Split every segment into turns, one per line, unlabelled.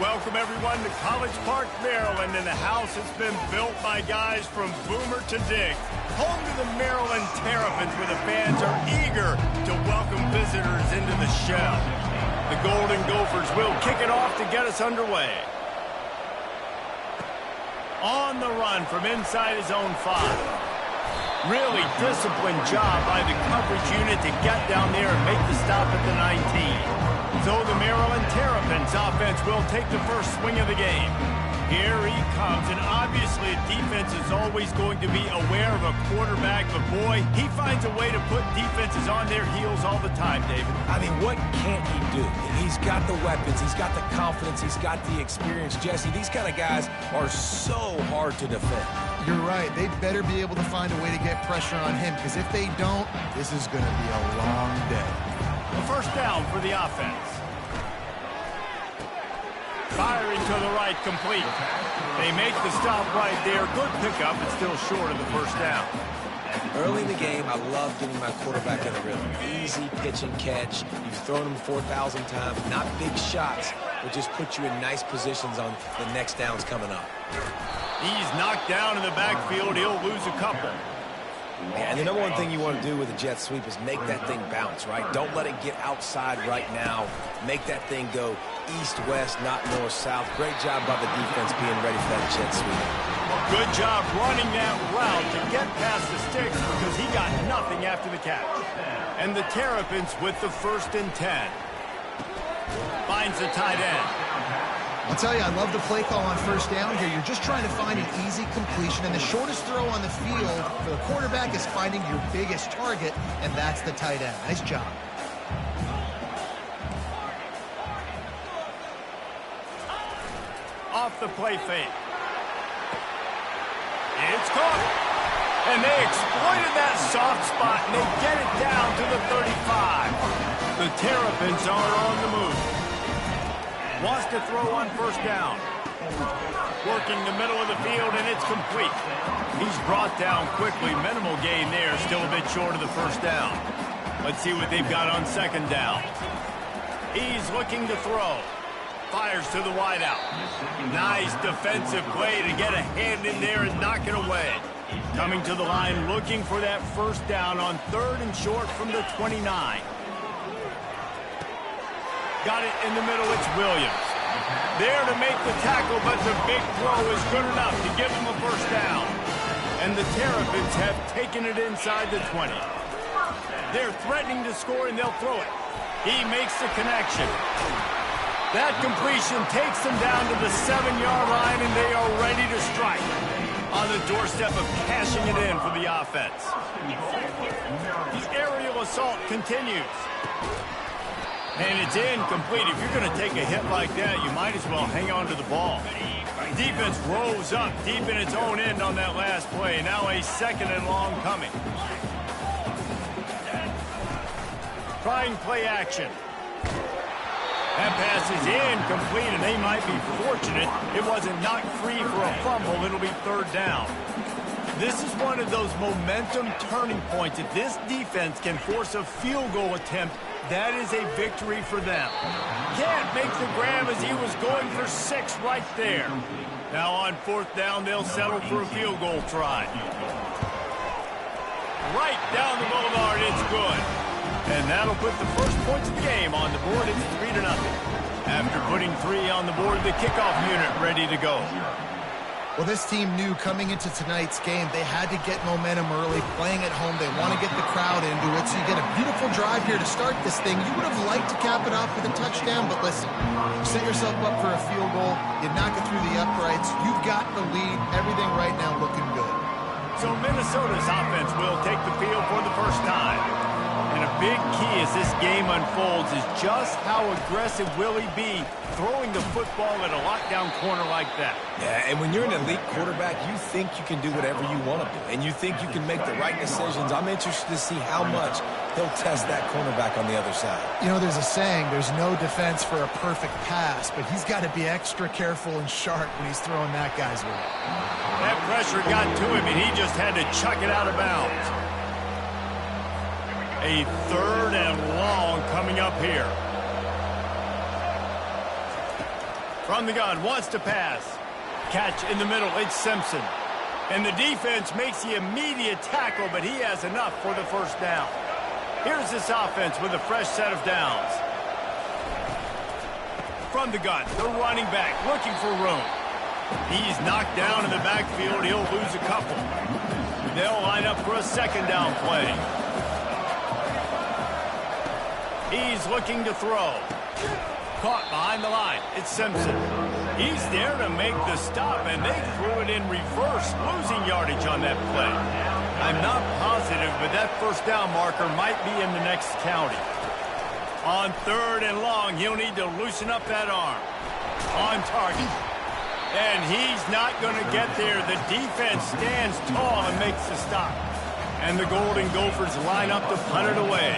Welcome, everyone, to College Park, Maryland, and the house has been built by guys from Boomer to Dig. Home to the Maryland Terrapins, where the fans are eager to welcome visitors into the shell. The Golden Gophers will kick it off to get us underway. On the run from inside his own 5. Really disciplined job by the coverage unit to get down there and make the stop at the 19. So the Maryland Terrapins offense will take the first swing of the game. Here he comes, and obviously defense is always going to be aware of a quarterback, but boy, he finds a way to put defenses on their heels all the time, David.
I mean, what can't he do? He's got the weapons, he's got the confidence, he's got the experience. Jesse, these kind of guys are so hard to defend.
You're right. They'd better be able to find a way to get pressure on him, because if they don't, this is going to be a long day.
The first down for the offense. Firing to the right, complete. They make the stop right there. Good pickup, but still short of the first down.
Early in the game, I love getting my quarterback in a rhythm. Easy pitch and catch. You've thrown him 4,000 times. Not big shots, but just put you in nice positions on the next downs coming up.
He's knocked down in the backfield. He'll lose a couple.
Yeah, and the number one thing you want to do with a jet sweep is make that thing bounce, right? Don't let it get outside right now. Make that thing go east-west, not north-south. Great job by the defense being ready for that jet sweep.
Good job running that route to get past the sticks because he got nothing after the catch. And the Terrapins with the 1st and 10. Finds the tight end.
I'll tell you, I love the play call on first down here. You're just trying to find an easy completion, and the shortest throw on the field for the quarterback is finding your biggest target, and that's the tight end. Nice job.
Off the play fake. It's caught. And they exploited that soft spot, and they get it down to the 35. The Terrapins are on the move. Wants to throw on first down. Working the middle of the field, and it's complete. He's brought down quickly. Minimal gain there. Still a bit short of the first down. Let's see what they've got on second down. He's looking to throw. Fires to the wideout. Nice defensive play to get a hand in there and knock it away. Coming to the line, looking for that first down on 3rd and short from the 29. Got it in the middle, it's Williams. There to make the tackle, but the big throw is good enough to give him a first down. And the Terrapins have taken it inside the 20. They're threatening to score, and they'll throw it. He makes the connection. That completion takes them down to the 7-yard line, and they are ready to strike. On the doorstep of cashing it in for the offense. The aerial assault continues. And it's incomplete. If you're going to take a hit like that, you might as well hang on to the ball. Defense rose up deep in its own end on that last play. Now a 2nd and long coming. Trying play action. That pass is incomplete, and they might be fortunate it wasn't knocked free for a fumble. It'll be 3rd down. This is one of those momentum turning points. If this defense can force a field goal attempt, that is a victory for them. Can't make the grab as he was going for 6 right there. Now on 4th down, they'll settle for a field goal try. Right down the boulevard, it's good. And that'll put the first points of the game on the board. It's 3-0. After putting 3 on the board, the kickoff unit ready to go.
Well, this team knew coming into tonight's game they had to get momentum early. Playing at home, they want to get the crowd into it. So you get a beautiful drive here to start this thing. You would have liked to cap it off with a touchdown, but listen, you set yourself up for a field goal. You knock it through the uprights. You've got the lead. Everything right now looking good.
So Minnesota's offense will take the field for the first time. And a big key as this game unfolds is just how aggressive will he be throwing the football at a lockdown corner like that.
Yeah, and when you're an elite quarterback, you think you can do whatever you want to do, and you think you can make the right decisions. I'm interested to see how much he'll test that cornerback on the other side.
You know, there's a saying, there's no defense for a perfect pass, but he's got to be extra careful and sharp when he's throwing that guy's way.
That pressure got to him, and he just had to chuck it out of bounds. A 3rd and long coming up here. From the gun, wants to pass. Catch in the middle, it's Simpson. And the defense makes the immediate tackle, but he has enough for the first down. Here's this offense with a fresh set of downs. From the gun, the running back looking for room. He's knocked down in the backfield. He'll lose a couple. They'll line up for a second down play. He's looking to throw. Caught behind the line. It's Simpson. He's there to make the stop, and they threw it in reverse, losing yardage on that play. I'm not positive, but that first down marker might be in the next county. On 3rd and long, he'll need to loosen up that arm. On target. And he's not going to get there. The defense stands tall and makes the stop. And the Golden Gophers line up to punt it away.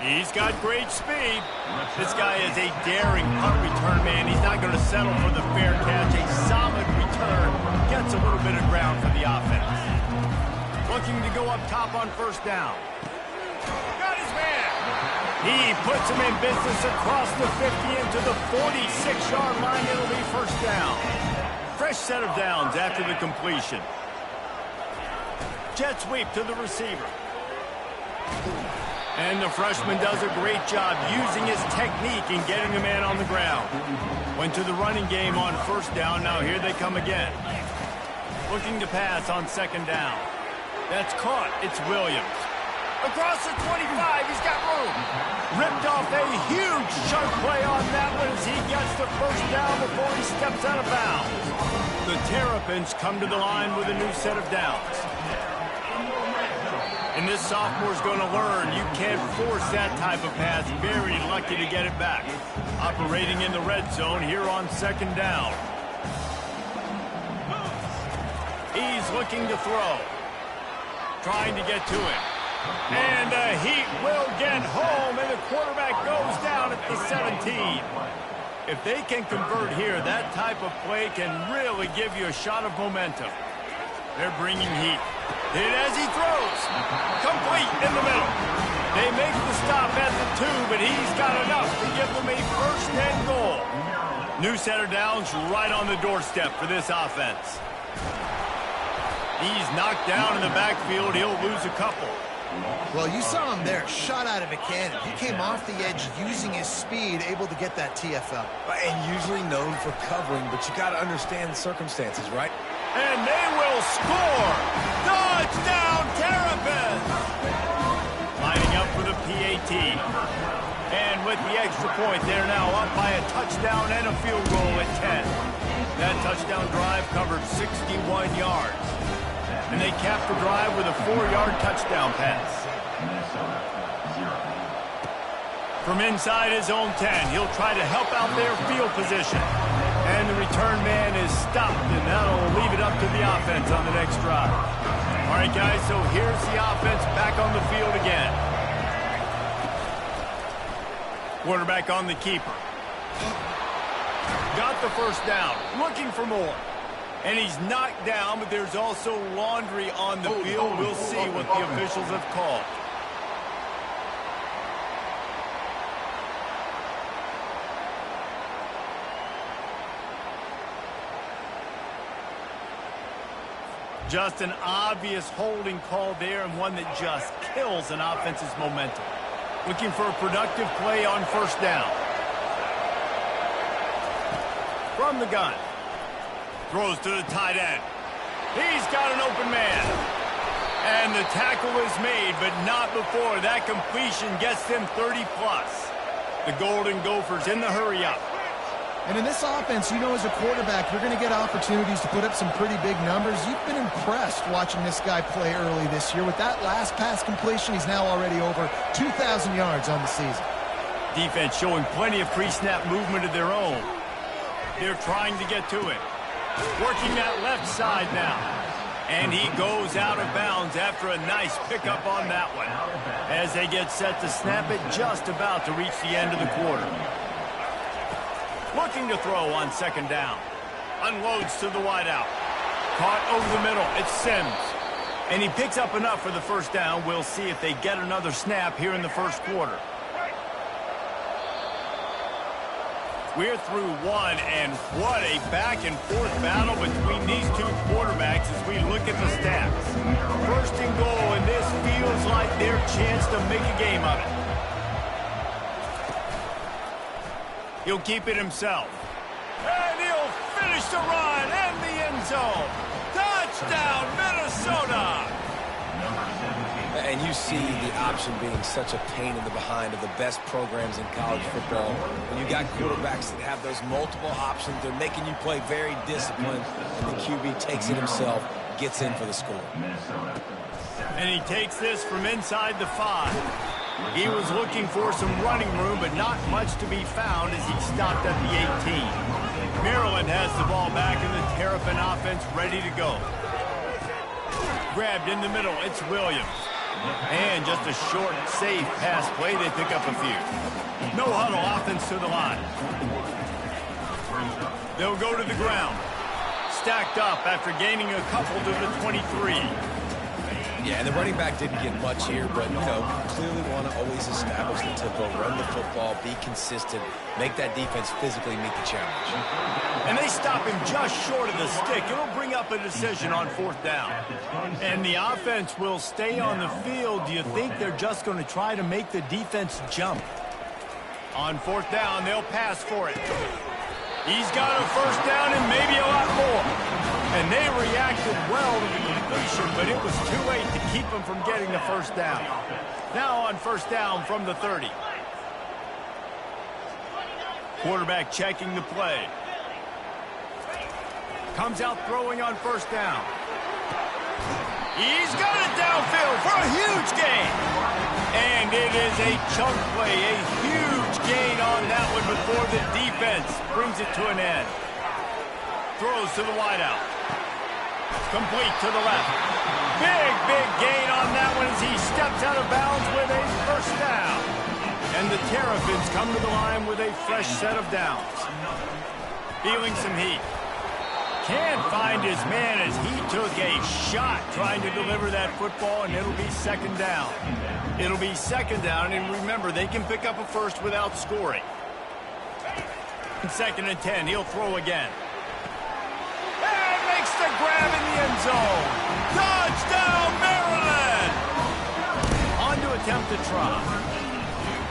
He's got great speed. This guy is a daring punt return man. He's not going to settle for the fair catch. A solid return gets a little bit of ground for the offense. Looking to go up top on first down. Got his man. He puts him in business across the 50 into the 46-yard line. It'll be first down. Fresh set of downs after the completion. Jet sweep to the receiver. And the freshman does a great job using his technique and getting the man on the ground. Went to the running game on first down. Now here they come again. Looking to pass on second down. That's caught. It's Williams. Across the 25. He's got room. Ripped off a huge sharp play on that one as he gets the first down before he steps out of bounds. The Terrapins come to the line with a new set of downs. And this sophomore's going to learn you can't force that type of pass. Very lucky to get it back. Operating in the red zone here on second down. He's looking to throw. Trying to get to it. And the Heat will get home, and the quarterback goes down at the 17. If they can convert here, that type of play can really give you a shot of momentum. They're bringing heat. Hit as he throws. Complete in the middle. They make the stop at the 2, but he's got enough to give them a first and goal. New set of downs right on the doorstep for this offense. He's knocked down in the backfield. He'll lose a couple.
Well, you saw him there, shot out of a cannon. He came off the edge using his speed, able to get that TFL.
And usually known for covering, but you got to understand the circumstances, right?
And they will score! Touchdown, Terrapins! Lining up for the PAT. And with the extra point, they're now up by a touchdown and a field goal at 10. That touchdown drive covered 61 yards. And they capped the drive with a 4-yard touchdown pass. From inside his own 10, he'll try to help out their field position. And the return man is stopped, and that'll leave it up to the offense on the next drive. All right, guys, so here's the offense back on the field again. Quarterback on the keeper. Got the first down, looking for more. And he's knocked down, but there's also laundry on the field. We'll see what the officials have called. Just an obvious holding call there, and one that just kills an offense's momentum. Looking for a productive play on first down. From the gun. Throws to the tight end. He's got an open man. And the tackle is made, but not before that completion gets them 30-plus. The Golden Gophers in the hurry-up.
And in this offense, you know, as a quarterback, you're going to get opportunities to put up some pretty big numbers. You've been impressed watching this guy play early this year. With that last pass completion, he's now already over 2,000 yards on the season.
Defense showing plenty of pre-snap movement of their own. They're trying to get to it. Working that left side now. And he goes out of bounds after a nice pickup on that one. As they get set to snap it, just about to reach the end of the quarter. Looking to throw on second down. Unloads to the wideout. Caught over the middle. It's Sims. And he picks up enough for the first down. We'll see if they get another snap here in the first quarter. We're through one, and what a back-and-forth battle between these two quarterbacks as we look at the stats. First and goal, and this feels like their chance to make a game of it. He'll keep it himself. And he'll finish the run and the end zone. Touchdown, Minnesota!
And you see the option being such a pain in the behind of the best programs in college football. When you got quarterbacks that have those multiple options, they're making you play very disciplined, and the QB takes it himself, gets in for the score.
And he takes this from inside the 5. He was looking for some running room, but not much to be found as he stopped at the 18. Maryland has the ball back, and the Terrapin offense ready to go. Grabbed in the middle, it's Williams. And just a short, safe pass play, they pick up a few. No huddle offense to the line. They'll go to the ground. Stacked up after gaining a couple to the 23.
Yeah, and the running back didn't get much here, but, you know, clearly want to always establish the tempo, run the football, be consistent, make that defense physically meet the challenge.
And they stop him just short of the stick. It'll bring up a decision on 4th down. And the offense will stay on the field. Do you think they're just going to try to make the defense jump? On 4th down, they'll pass for it. He's got a first down and maybe a lot more. And they reacted well to the completion, but it was too late to keep them from getting the first down. Now on 1st down from the 30. Quarterback checking the play. Comes out throwing on 1st down. He's got it downfield for a huge gain. And it is a chunk play, a huge gain on that one before the defense brings it to an end. Throws to the wideout. Complete to the left. Big gain on that one as he steps out of bounds with a first down. And the Terrapins come to the line with a fresh set of downs. Feeling some heat. Can't find his man as he took a shot trying to deliver that football, and it'll be 2nd down. It'll be 2nd down, and remember, they can pick up a first without scoring. 2nd and 10, he'll throw again. And makes the grab in the end zone. Touchdown, Maryland! On to attempt to try.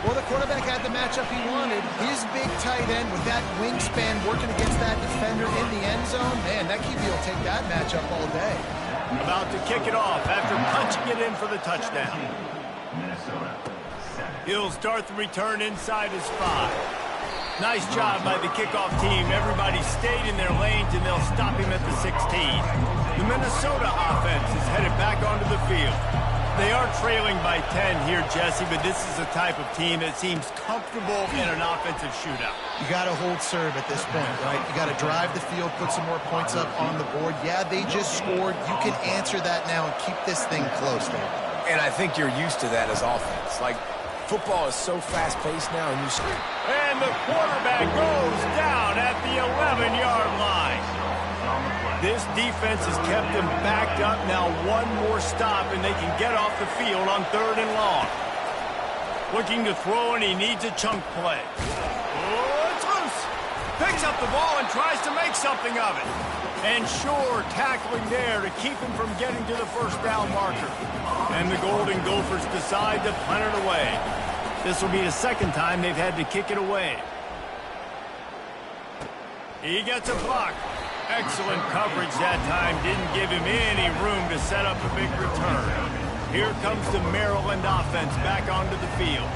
Well, the quarterback had the matchup he wanted. His big tight end with that wingspan working against that defender in the end zone. Man, that QB will take that matchup all day.
About to kick it off after punching it in for the touchdown. He'll start the return inside his 5. Nice job by the kickoff team. Everybody stayed in their lanes, and they'll stop him at the 16. The Minnesota offense is headed back onto the field. They are trailing by 10 here, Jesse, but this is a type of team that seems comfortable in an offensive shootout.
You got to hold serve at this point, right? You got to drive the field, put some more points up on the board. Yeah, they just scored. You can answer that now and keep this thing close, David.
And I think you're used to that as offense. Like, football is so fast-paced now, and you scream.
And the quarterback goes down at the 11-yard line. This defense has kept them backed up. Now one more stop, and they can get off the field on 3rd and long. Looking to throw, and he needs a chunk play. Oh, it's loose. Picks up the ball and tries to make something of it. And sure, tackling there to keep him from getting to the first down marker. And the Golden Gophers decide to punt it away. This will be the 2nd time they've had to kick it away. He gets a block. Excellent coverage that time. Didn't give him any room to set up a big return. Here comes the Maryland offense back onto the field.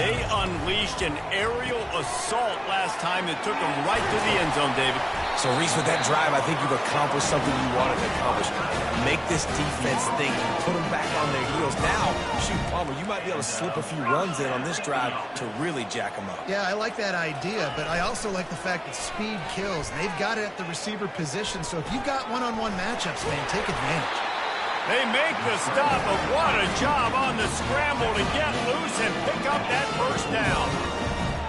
They unleashed an aerial assault last time that took them right to the end zone, David.
So, Reese, with that drive, I think you've accomplished something you wanted to accomplish. Make this defense think, put them back on their heels. Now, shoot, Palmer, you might be able to slip a few runs in on this drive to really jack them up.
Yeah, I like that idea, but I also like the fact that speed kills. They've got it at the receiver position, so if you've got one-on-one matchups, man, take advantage.
They make the stop, but what a job on the scramble to get loose and pick up that first down.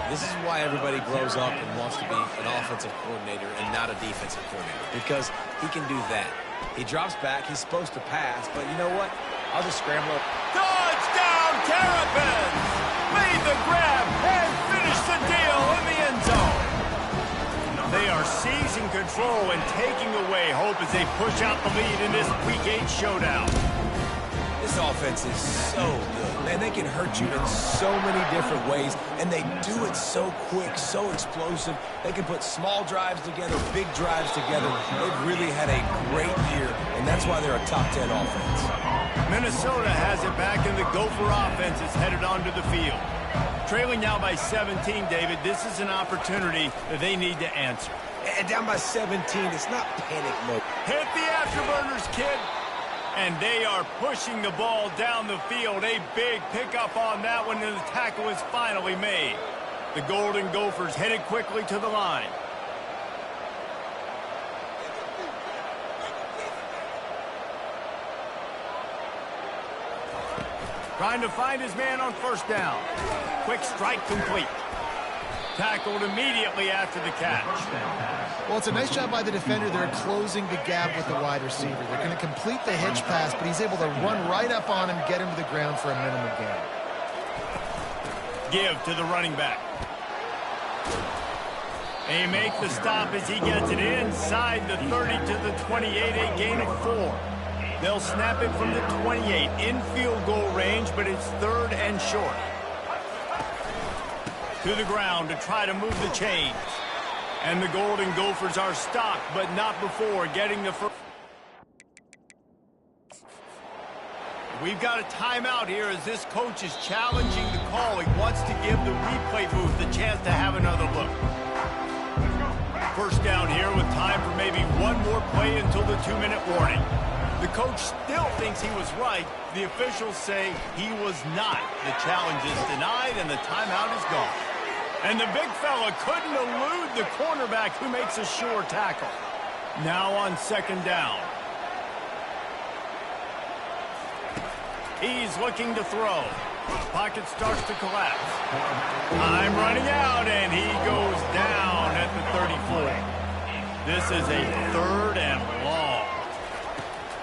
This is why everybody grows up and wants to be an offensive coordinator and not a defensive coordinator, because he can do that. He drops back. He's supposed to pass, but you know what? I'll just scramble up.
Touchdown, Terrapins! Made the grab and finished the deal in the end zone. They are seizing control and taking away hope as they push out the lead in this Week 8 showdown.
This offense is so good. Man, they can hurt you in so many different ways, and they do it so quick, so explosive. They can put small drives together, big drives together. They've really had a great year, and that's why they're a top 10 offense.
Minnesota has it back, and the Gopher offense is headed onto the field. Trailing now by 17, David, this is an opportunity that they need to answer.
And down by 17, it's not panic mode.
Hit the afterburners, kid. And they are pushing the ball down the field. A big pickup on that one, and the tackle is finally made. The Golden Gophers headed quickly to the line. Trying to find his man on first down. Quick strike complete. Tackled immediately after the catch.
Well, it's a nice job by the defender. They're closing the gap with the wide receiver. They're going to complete the hitch pass, but he's able to run right up on him, get him to the ground for a minimum gain.
Give to the running back. They make the stop as he gets it inside the 30 to the 28, a gain of 4. They'll snap it from the 28 in field goal range, but it's 3rd and short. To the ground to try to move the chains. And the Golden Gophers are stopped, but not before getting the first. We've got a timeout here as this coach is challenging the call. He wants to give the replay booth the chance to have another look. First down here with time for maybe one more play until the 2-minute warning. The coach still thinks he was right. The officials say he was not. The challenge is denied and the timeout is gone. And the big fella couldn't elude the cornerback who makes a sure tackle. Now on second down. He's looking to throw. Pocket starts to collapse. Time running out, and he goes down at the 34. This is a 3rd and long.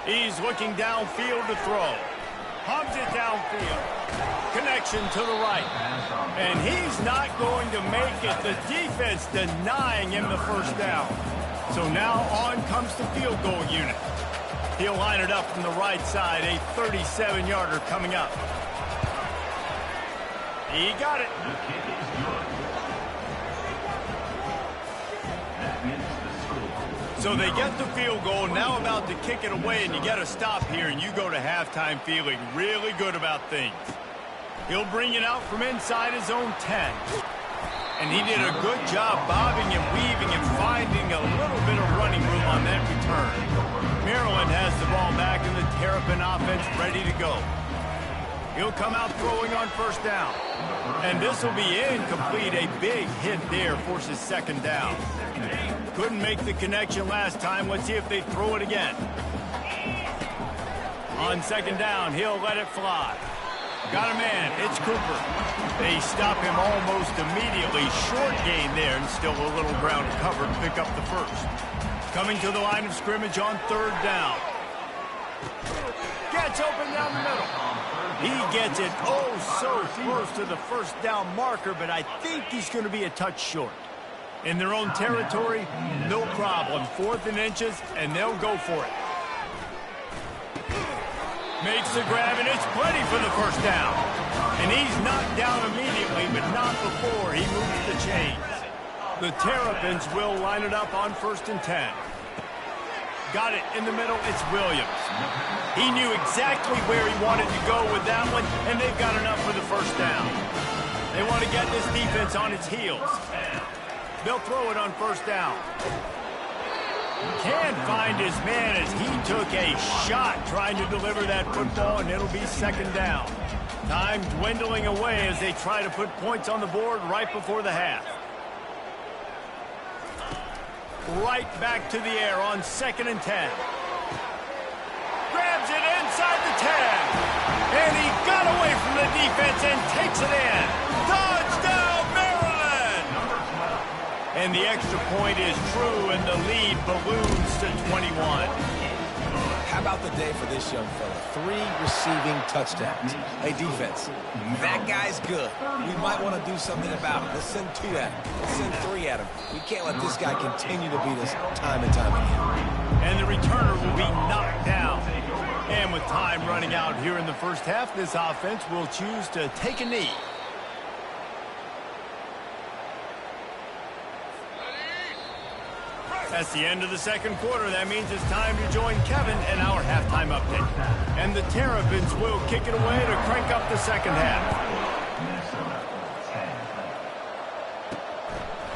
He's looking downfield to throw. Pumps it downfield. Connection to the right. And he's not going to make it. The defense denying him the first down. So now on comes the field goal unit. He'll line it up from the right side. A 37-yarder coming up. He got it. So they get the field goal, now about to kick it away, and you get a stop here, and you go to halftime feeling really good about things. He'll bring it out from inside his own 10. And he did a good job bobbing and weaving and finding a little bit of running room on that return. Maryland has the ball back, and the Terrapin offense ready to go. He'll come out throwing on first down. And this will be incomplete. A big hit there forces second down. Couldn't make the connection last time. Let's see if they throw it again. On second down, he'll let it fly. Got a man. It's Cooper. They stop him almost immediately. Short gain there, and still a little ground covered to pick up the first. Coming to the line of scrimmage on third down. Gets open down the middle. He gets it so close to the first down marker, but I think he's going to be a touch short. In their own territory, no problem. 4th and inches, and they'll go for it. Makes the grab, and it's plenty for the first down. And he's knocked down immediately, but not before he moves the chains. The Terrapins will line it up on 1st and 10. Got it in the middle. It's Williams. He knew exactly where he wanted to go with that one, and they've got enough for the first down. They want to get this defense on its heels. They'll throw it on first down. Can't find his man as he took a shot trying to deliver that football, and it'll be second down. Time dwindling away as they try to put points on the board right before the half. Right back to the air on 2nd and 10. Grabs it inside the 10. And he got away from the defense and takes it in. Touchdown, Maryland! And the extra point is true, and the lead balloons to 21.
about the day for this young fella? 3 receiving touchdowns. Hey, defense, that guy's good. We might want to do something about it. Let's send 2 at him. Let's send 3 at him. We can't let this guy continue to beat us time and time again.
And the returner will be knocked down. And with time running out here in the first half, this offense will choose to take a knee. That's the end of the second quarter. That means it's time to join Kevin in our halftime update. And the Terrapins will kick it away to crank up the second half.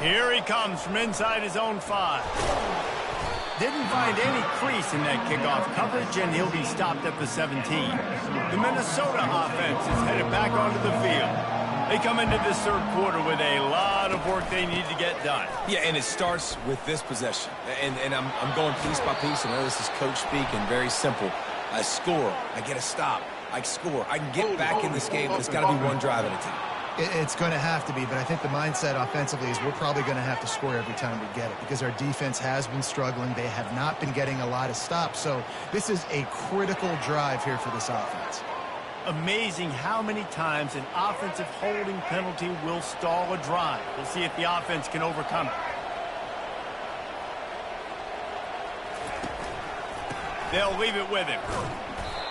Here he comes from inside his own 5. Didn't find any crease in that kickoff coverage, and he'll be stopped at the 17. The Minnesota offense is headed back onto the field. They come into this third quarter with a lot of work they need to get done.
Yeah, and it starts with this possession. And I'm going piece by piece. I know this is coach speak and very simple. I score. I get a stop. I score. I can get back in this game, but it's got to be one drive at a time.
It's going to have to be, but I think the mindset offensively is we're probably going to have to score every time we get it because our defense has been struggling. They have not been getting a lot of stops. So this is a critical drive here for this offense.
Amazing how many times an offensive holding penalty will stall a drive. We'll see if the offense can overcome it. They'll leave it with him.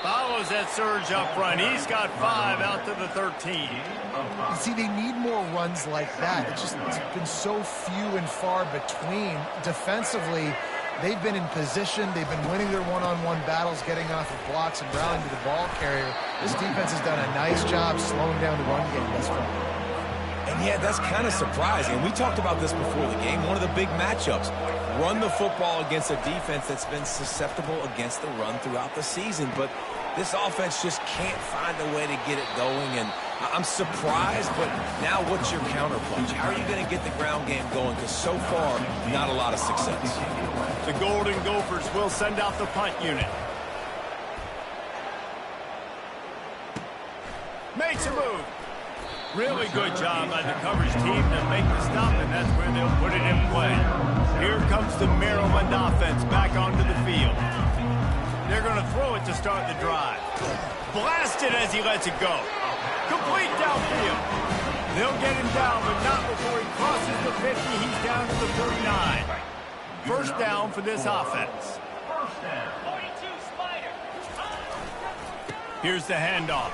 Follows that surge up front. He's got 5 out to the 13.
You see, they need more runs like that. It's been so few and far between. Defensively, they've been in position. They've been winning their one-on-one battles, getting off of blocks and rallying to the ball carrier. This defense has done a nice job slowing down the run game thus far.
And yeah, that's kind of surprising. We talked about this before the game. One of the big matchups. Run the football against a defense that's been susceptible against the run throughout the season. But this offense just can't find a way to get it going. And I'm surprised, but now what's your counterpunch? How are you going to get the ground game going? Because so far, not a lot of success.
The Golden Gophers will send out the punt unit. Makes a move. Really good job by the coverage team to make the stop, and that's where they'll put it in play. Here comes the Maryland offense back onto the field. They're going to throw it to start the drive. Blasted as he lets it go. Complete downfield. They'll get him down, but not before he crosses the 50. He's down to the 49. First down for this offense. Here's the handoff.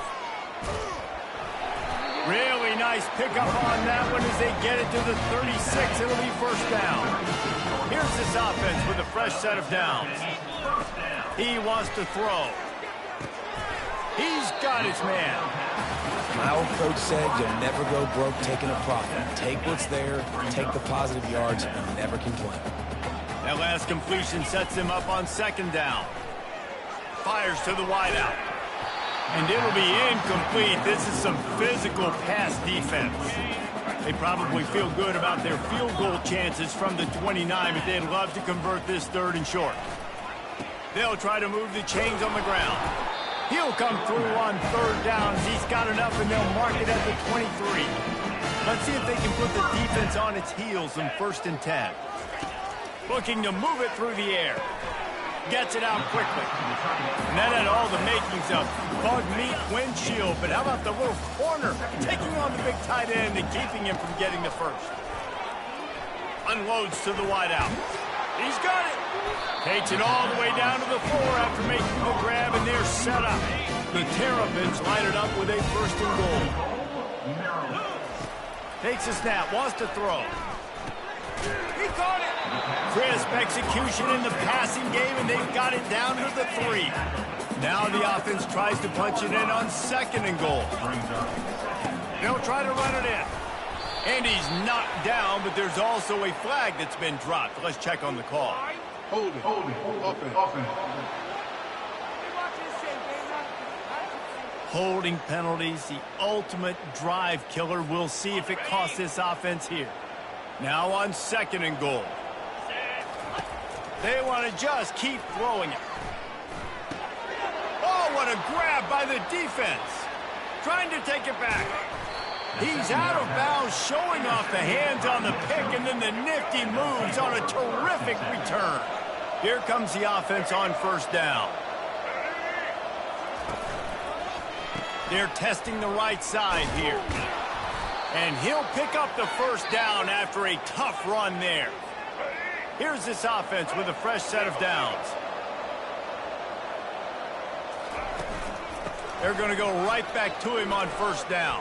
Really nice pickup on that one as they get it to the 36. It'll be first down. Here's this offense with a fresh set of downs. He wants to throw. He's got his man.
My old coach said you'll never go broke taking a profit. Take what's there, take the positive yards, and never complain.
That last completion sets him up on second down. Fires to the wideout. And it'll be incomplete. This is some physical pass defense. They probably feel good about their field goal chances from the 29, but they'd love to convert this third and short. They'll try to move the chains on the ground. He'll come through on third down. He's got enough, and they'll mark it at the 23. Let's see if they can put the defense on its heels in 1st and 10. Looking to move it through the air. Gets it out quickly. And that had all the makings of bug meat windshield. But how about the little corner taking on the big tight end and keeping him from getting the first? Unloads to the wideout. He's got it. Takes it all the way down to the 4 after making the grab, and they're set up. The Terrapins line it up with a 1st and goal. Takes a snap, wants to throw. He caught it. Crisp execution in the passing game, and they've got it down to the 3. Now the offense tries to punch it in on 2nd and goal. They'll try to run it in. And he's knocked down, but there's also a flag that's been dropped. Let's check on the call.
Hold it. Offense.
Holding penalties, the ultimate drive killer. We'll see if it costs this offense here. Now on 2nd and goal. They want to just keep throwing it. Oh, what a grab by the defense. Trying to take it back. He's out of bounds, showing off the hands on the pick, and then the nifty moves on a terrific return. Here comes the offense on 1st down. They're testing the right side here. And he'll pick up the first down after a tough run there. Here's this offense with a fresh set of downs. They're going to go right back to him on first down.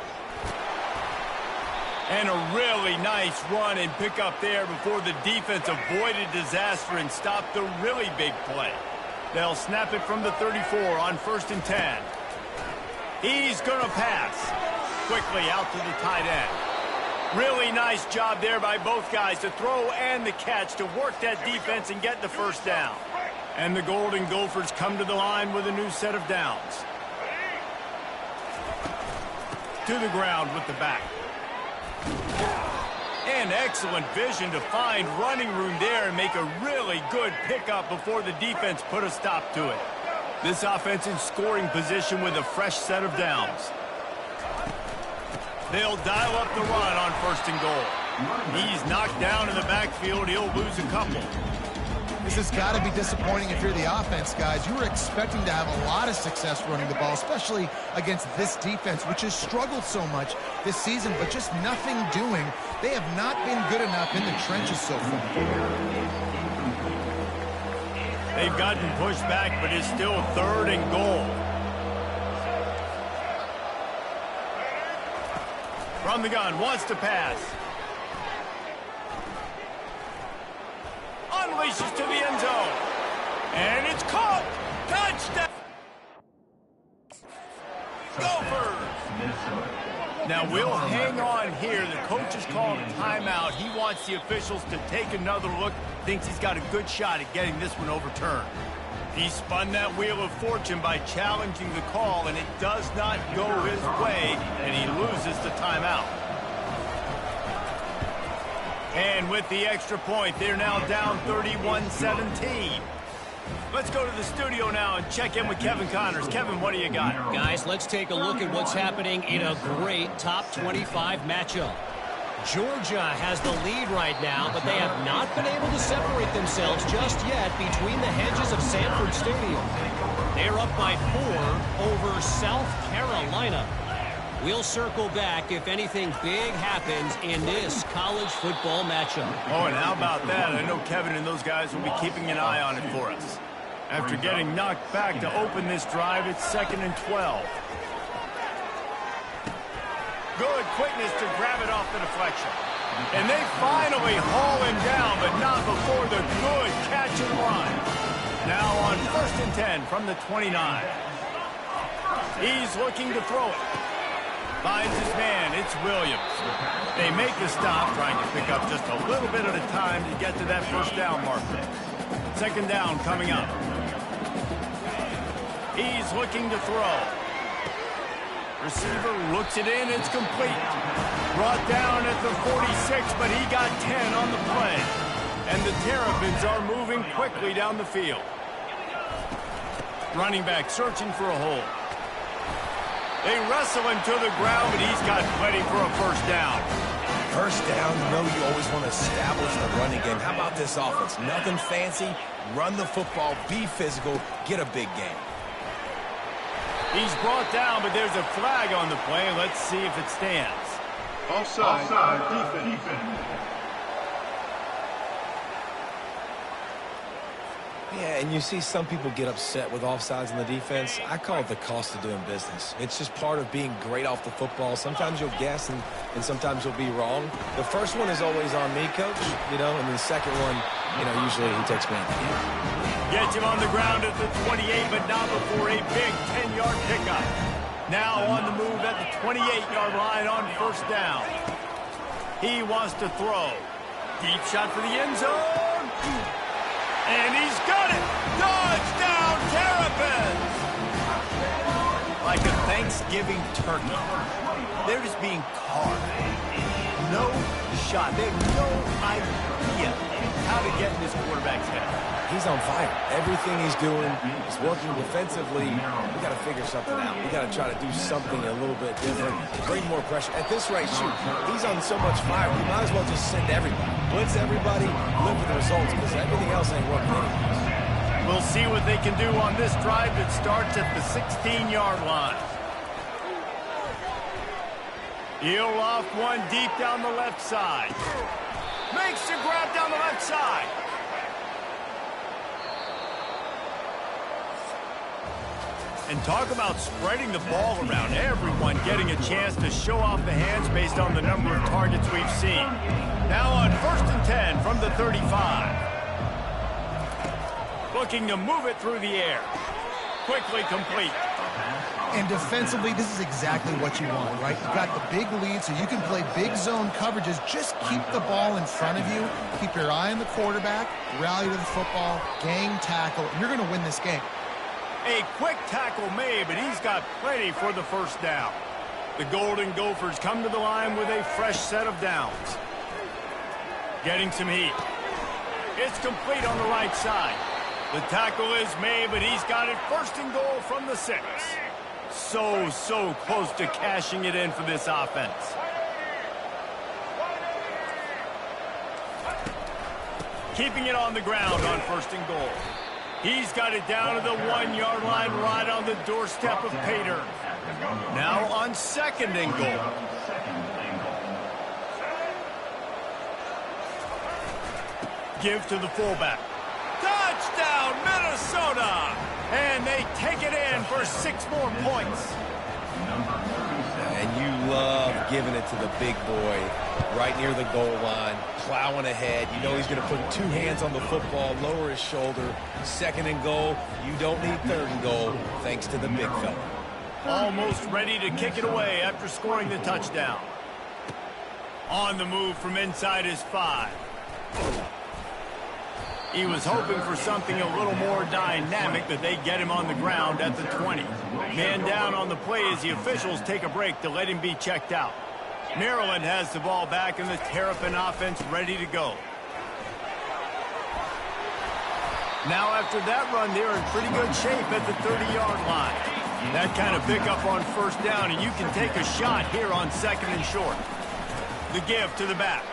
And a really nice run and pick up there before the defense avoided disaster and stopped the really big play. They'll snap it from the 34 on 1st and 10. He's going to pass. Quickly out to the tight end. Really nice job there by both guys to throw and the catch to work that defense and get the first down. And the Golden Gophers come to the line with a new set of downs. To the ground with the back. And excellent vision to find running room there and make a really good pickup before the defense put a stop to it. This offense in scoring position with a fresh set of downs. They'll dial up the run on 1st and goal. He's knocked down in the backfield. He'll lose a couple.
This has got to be disappointing if you're the offense, guys. You were expecting to have a lot of success running the ball, especially against this defense, which has struggled so much this season, but just nothing doing. They have not been good enough in the trenches so far.
They've gotten pushed back, but it's still 3rd and goal. From the gun, wants to pass. Unleashes to the end zone. And it's caught. Touchdown. Gophers. Now we'll hang on here. The coach has called a timeout. He wants the officials to take another look. Thinks he's got a good shot at getting this one overturned. He spun that wheel of fortune by challenging the call, and it does not go his way, and he loses the timeout. And with the extra point, they're now down 31-17. Let's go to the studio now and check in with Kevin Connors. Kevin, what do you got?
Guys, let's take a look at what's happening in a great top 25 matchup. Georgia has the lead right now, but they have not been able to separate themselves just yet between the hedges of Sanford Stadium. They're up by 4 over South Carolina. We'll circle back if anything big happens in this college football matchup.
Oh, and how about that? I know Kevin and those guys will be keeping an eye on it for us. After getting knocked back to open this drive, it's 2nd and 12. Good quickness to grab it off the deflection. And they finally haul him down, but not before the good catch and run. Now on 1st and 10 from the 29. He's looking to throw it. Finds his man. It's Williams. They make the stop, trying to pick up just a little bit at a time to get to that first down marker. 2nd down coming up. He's looking to throw. Receiver looks it in. It's complete. Brought down at the 46, but he got 10 on the play. And the Terrapins are moving quickly down the field. Running back searching for a hole. They wrestle him to the ground, but he's got plenty for a first down.
First down, you know you always want to establish the running game. How about this offense? Nothing fancy. Run the football, be physical, get a big game.
He's brought down, but there's a flag on the play. Let's see if it stands.
Offside. Defense.
Yeah, and you see some people get upset with offsides in the defense. I call it the cost of doing business. It's just part of being great off the football. Sometimes you'll guess and sometimes you'll be wrong. The first one is always on me, Coach, and the second one, usually he takes me out.
Gets him on the ground at the 28, but not before a big 10-yard pickup. Now on the move at the 28-yard line on first down. He wants to throw. Deep shot for the end zone. And he's got it! Touchdown, Terrapins! Like a Thanksgiving turkey. They're just being carved. No shot. They have no idea how to get in this quarterback's head.
He's on fire. Everything he's doing is working defensively. We got to figure something out. We got to try to do something a little bit different. Bring more pressure. At this rate, shoot, he's on so much fire. We might as well just send everybody. Blitz everybody, look for the results, because everything else ain't working anyways.
We'll see what they can do on this drive that starts at the 16-yard line. He'll off one deep down the left side. Makes the grab down the left side. And talk about spreading the ball around. Everyone getting a chance to show off the hands based on the number of targets we've seen. Now on 1st and 10 from the 35. Looking to move it through the air. Quickly complete.
And defensively, this is exactly what you want, right? You've got the big lead, so you can play big zone coverages. Just keep the ball in front of you. Keep your eye on the quarterback. Rally to the football. Gang tackle. You're going to win this game.
A quick tackle made, but he's got plenty for the first down. The Golden Gophers come to the line with a fresh set of downs. Getting some heat. It's complete on the right side. The tackle is made, but he's got it 1st and goal from the 6. So close to cashing it in for this offense. Keeping it on the ground on 1st and goal. He's got it down to the 1-yard line right on the doorstep of Pater. Now on 2nd and goal. Give to the fullback. Touchdown, Minnesota! And they take it in for 6 more points.
And you love giving it to the big boy right near the goal line, plowing ahead. You know he's going to put 2 hands on the football, lower his shoulder. 2nd and goal. You don't need 3rd and goal, thanks to the big fella.
Almost ready to kick it away after scoring the touchdown. On the move from inside his 5. He was hoping for something a little more dynamic, but they get him on the ground at the 20. Man down on the play as the officials take a break to let him be checked out. Maryland has the ball back and the Terrapin offense ready to go. Now after that run, they're in pretty good shape at the 30-yard line. That kind of pickup on 1st down, and you can take a shot here on 2nd and short. The give to the back.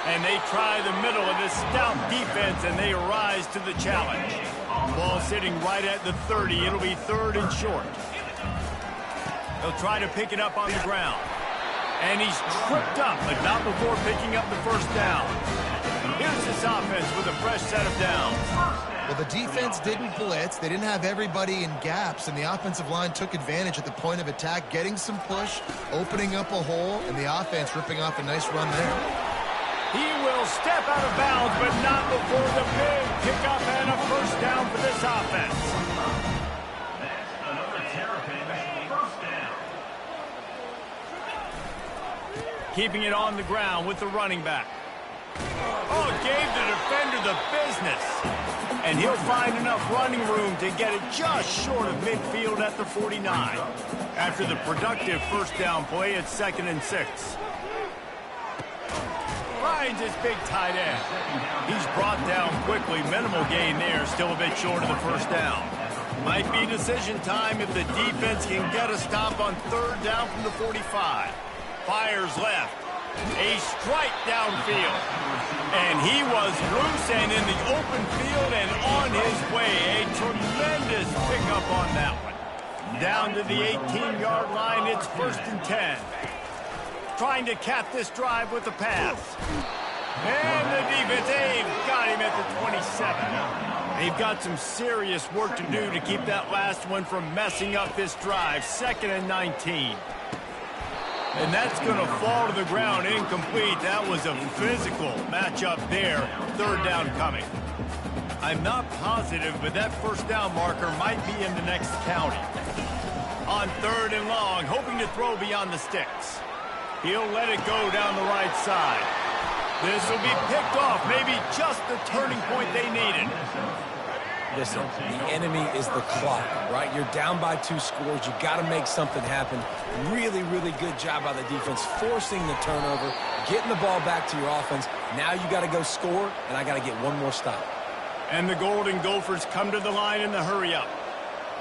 And they try the middle of this stout defense, and they rise to the challenge. Ball sitting right at the 30. It'll be 3rd and short. They'll try to pick it up on the ground. And he's tripped up, but not before picking up the 1st down. Here's this offense with a fresh set of downs.
Well, the defense didn't blitz. They didn't have everybody in gaps, and the offensive line took advantage at the point of attack, getting some push, opening up a hole, and the offense ripping off a nice run there.
He will step out of bounds, but not before the big pickup and a 1st down for this offense.
That's another Terrapin 1st down.
Keeping it on the ground with the running back. Oh, gave the defender the business. And he'll find enough running room to get it just short of midfield at the 49. After the productive 1st down play at 2nd and 6. Finds his big tight end. He's brought down quickly. Minimal gain there. Still a bit short of the 1st down. Might be decision time if the defense can get a stop on 3rd down from the 45. Fires left. A strike downfield. And he was loose and in the open field and on his way. A tremendous pickup on that one. Down to the 18-yard line. It's 1st and 10. Trying to cap this drive with the pass. And the defense, they've got him at the 27. They've got some serious work to do to keep that last one from messing up this drive. 2nd and 19. And that's going to fall to the ground incomplete. That was a physical matchup there. 3rd down coming. I'm not positive, but that 1st down marker might be in the next county. On 3rd and long, hoping to throw beyond the sticks. He'll let it go down the right side. This will be picked off. Maybe just the turning point they needed.
Listen, the enemy is the clock, right? You're down by 2 scores. You got to make something happen. Really, really good job by the defense, forcing the turnover, getting the ball back to your offense. Now you got to go score, and I got to get one more stop.
And the Golden Gophers come to the line in the hurry-up.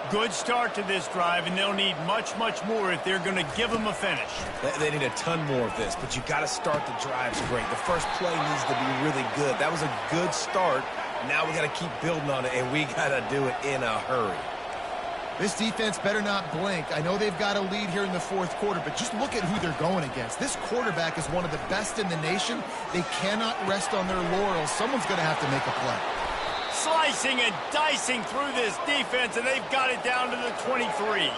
Good start to this drive, and they'll need much, much more if they're going to give them a finish.
They need a ton more of this, but you got to start the drives great. The first play needs to be really good. That was a good start. Now we got to keep building on it, and we got to do it in a hurry.
This defense better not blink. I know they've got a lead here in the fourth quarter, but just look at who they're going against. This quarterback is one of the best in the nation. They cannot rest on their laurels. Someone's going to have to make a play.
Slicing and dicing through this defense, and they've got it down to the 23.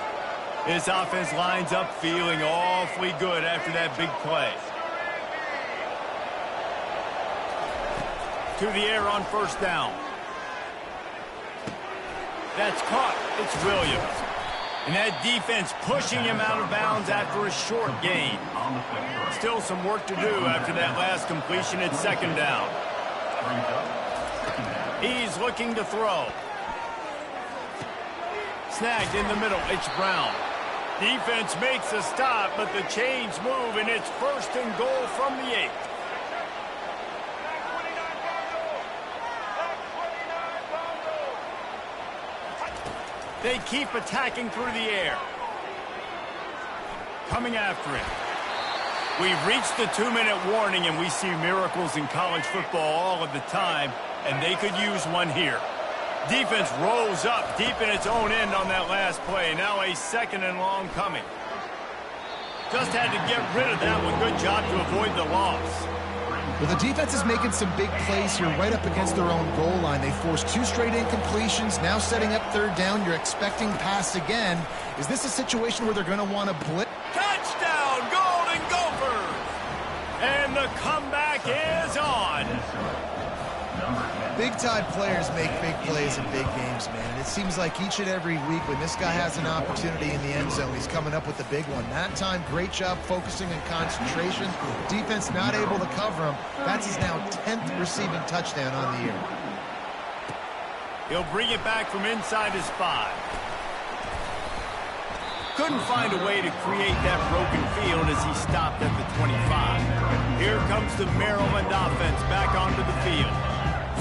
This offense lines up feeling awfully good after that big play. To the air on first down. That's caught. It's Williams. And that defense pushing him out of bounds after a short gain. Still some work to do after that last completion at second down. He's looking to throw. Snagged in the middle. It's Brown. Defense makes a stop, but the chains move, and it's first and goal from the 8. They keep attacking through the air. Coming after it. We've reached the 2-minute warning, and we see miracles in college football all of the time, and they could use one here. Defense rolls up deep in its own end on that last play. Now a second and long coming. Just had to get rid of that one. Good job to avoid the loss.
Well, the defense is making some big plays here right up against their own goal line. They forced 2 straight incompletions, now setting up third down. You're expecting pass again. Is this a situation where they're going to want to blitz?
Touchdown, Golden Gophers! And the comeback is on.
Big-time players make big plays in big games, man. And it seems like each and every week when this guy has an opportunity in the end zone, he's coming up with a big one. That time, great job focusing and concentration. Defense not able to cover him. That's his now 10th receiving touchdown on the year.
He'll bring it back from inside his 5. Couldn't find a way to create that broken field as he stopped at the 25. Here comes the Maryland offense back onto the field.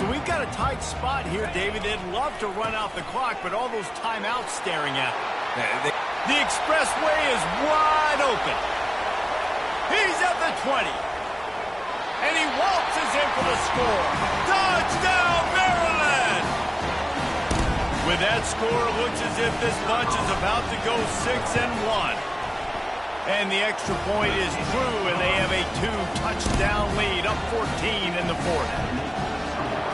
So we've got a tight spot here, David. They'd love to run out the clock, but all those timeouts staring at them. The expressway is wide open. He's at the 20. And he waltzes in for the score. Touchdown, Maryland! With that score, it looks as if this bunch is about to go 6-1. And the extra point is true, and they have a 2-touchdown lead, up 14 in the fourth.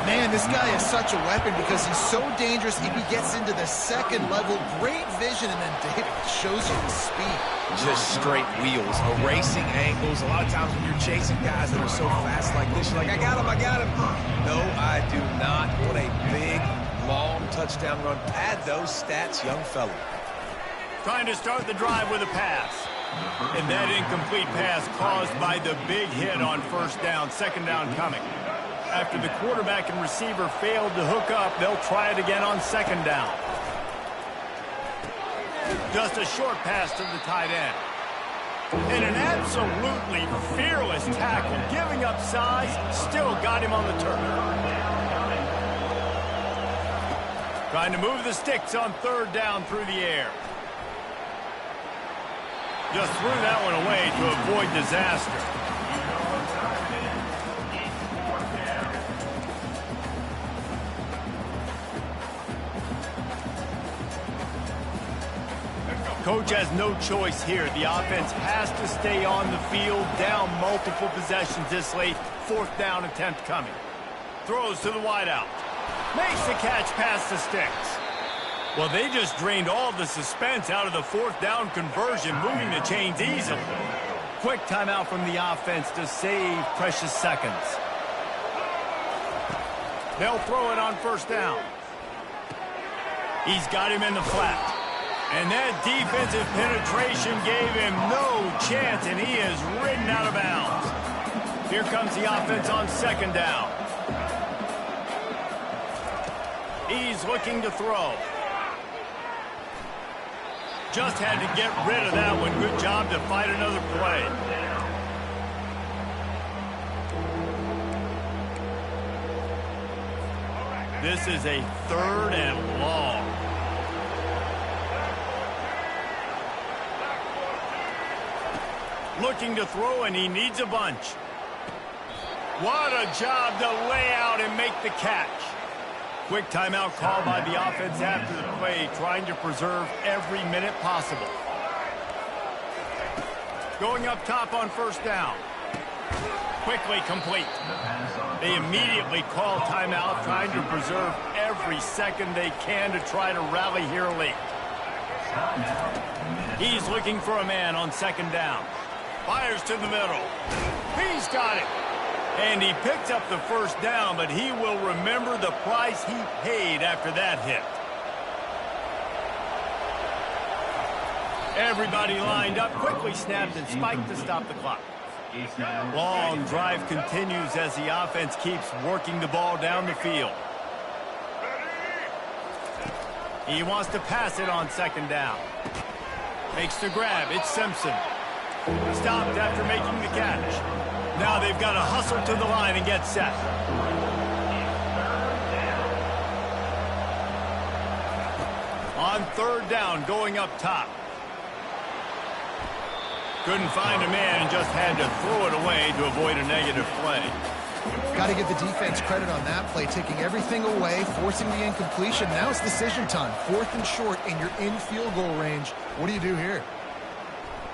Man, this guy is such a weapon because he's so dangerous if he gets into the second level. Great vision, and then David shows you his speed.
Just straight wheels, erasing angles. A lot of times when you're chasing guys that are so fast like this, you're like, I got him, I got him. No, I do not. What a big, long touchdown run. Pad those stats, young fella.
Trying to start the drive with a pass. And that incomplete pass caused by the big hit on first down, second down coming. After the quarterback and receiver failed to hook up, they'll try it again on second down. Just a short pass to the tight end. And an absolutely fearless tackle, giving up size, still got him on the turf. Trying to move the sticks on third down through the air. Just threw that one away to avoid disaster. Coach has no choice here. The offense has to stay on the field, down multiple possessions this late. Fourth down attempt coming. Throws to the wideout. Makes the catch past the sticks. Well, they just drained all the suspense out of the fourth down conversion, moving the chains easily. Quick timeout from the offense to save precious seconds. They'll throw it on first down. He's got him in the flat. And that defensive penetration gave him no chance, and he is ridden out of bounds. Here comes the offense on second down. He's looking to throw. Just had to get rid of that one. Good job to fight another play. This is a third and long. Looking to throw, and he needs a bunch. What a job to lay out and make the catch. Quick timeout call by the offense after the play, trying to preserve every minute possible. Going up top on first down. Quickly complete. They immediately call timeout, trying to preserve every second they can to try to rally here late. He's looking for a man on second down. Fires to the middle. He's got it. And he picked up the first down, but he will remember the price he paid after that hit. Everybody lined up, quickly snapped and spiked to stop the clock. Long drive continues as the offense keeps working the ball down the field. He wants to pass it on second down. Makes the grab. It's Simpson. Stopped after making the catch. Now they've got to hustle to the line and get set. On third down, going up top. Couldn't find a man and just had to throw it away to avoid a negative play.
Got to give the defense credit on that play, taking everything away, forcing the incompletion. Now it's decision time. 4th and short, and you're in field goal range. What do you do here?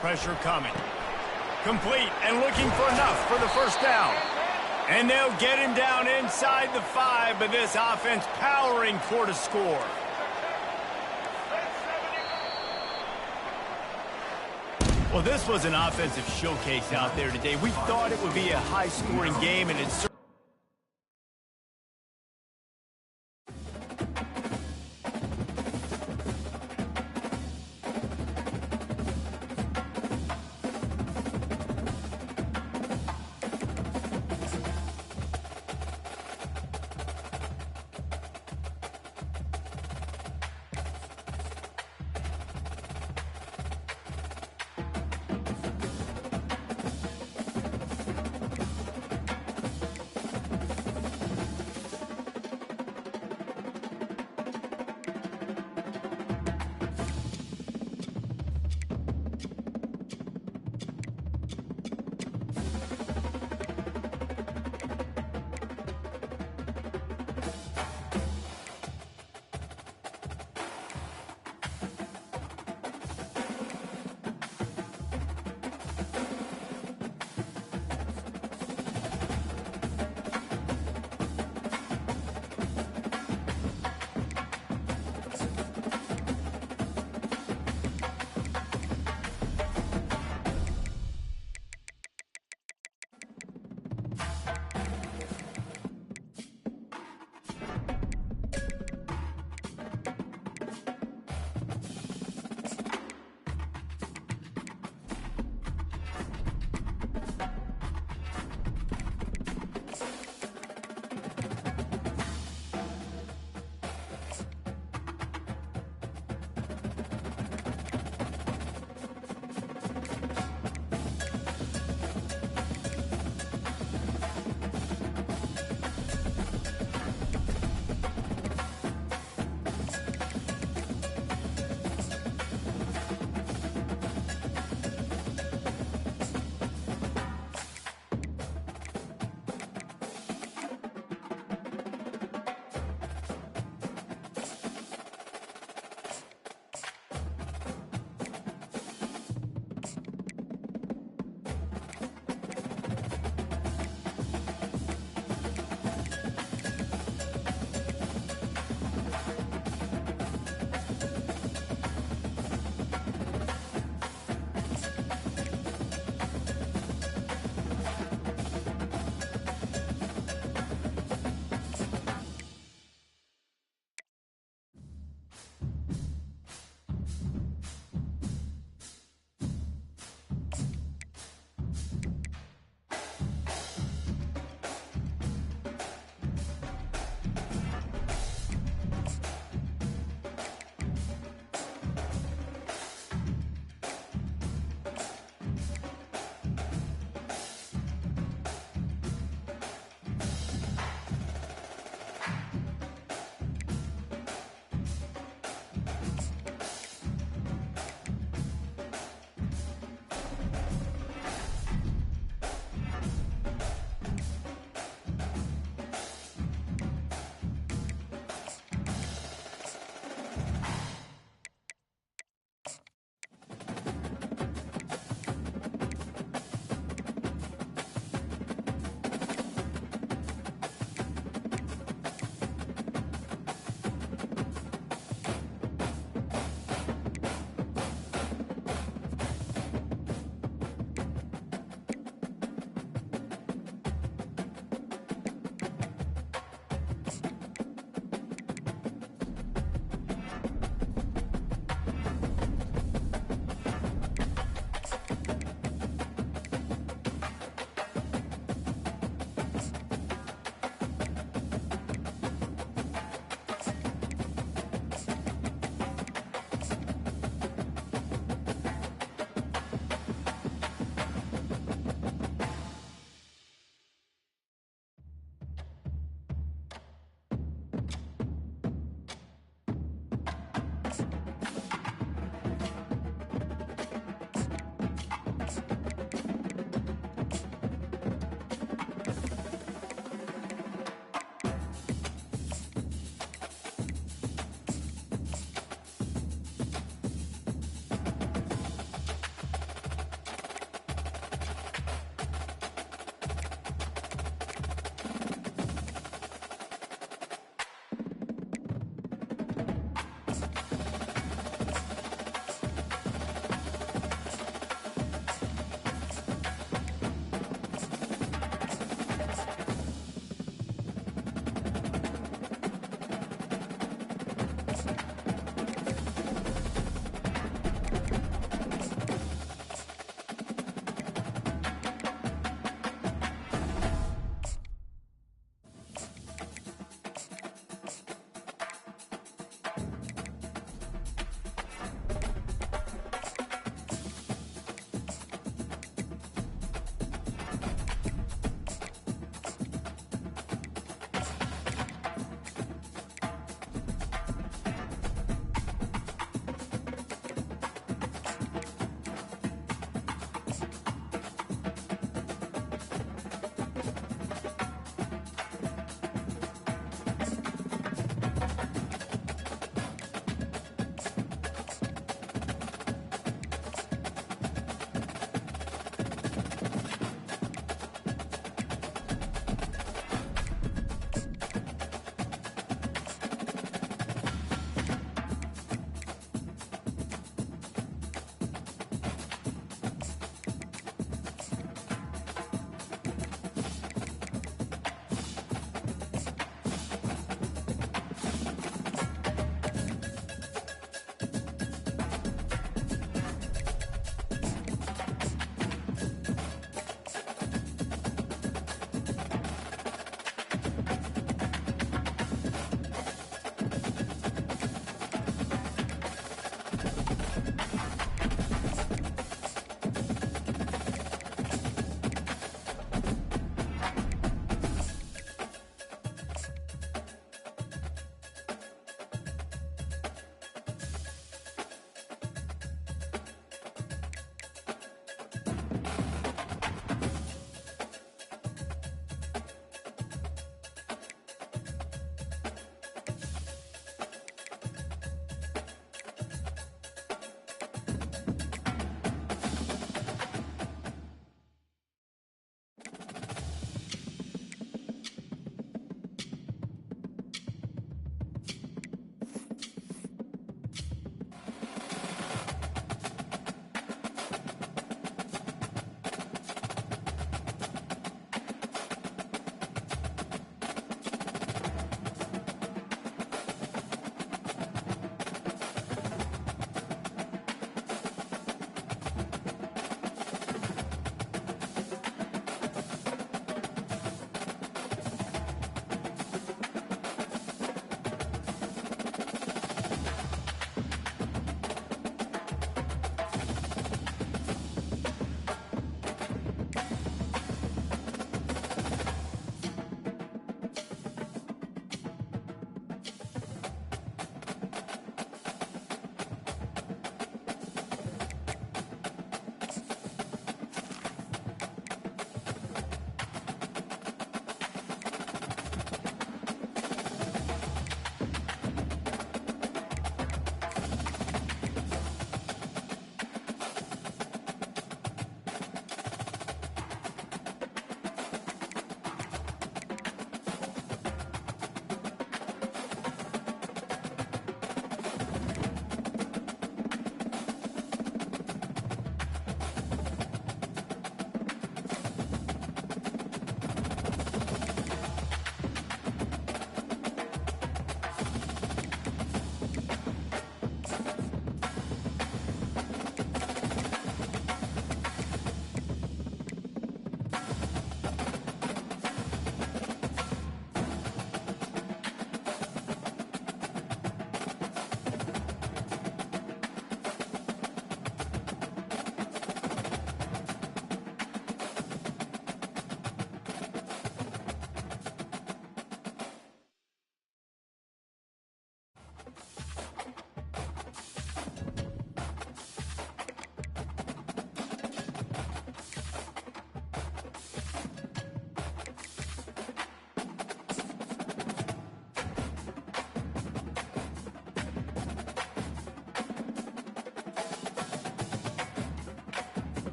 Pressure coming. Complete and looking for enough for the first down. And they'll get him down inside the 5, but this offense powering for the score. Well, this was an offensive showcase out there today. We thought it would be a high-scoring game, and it's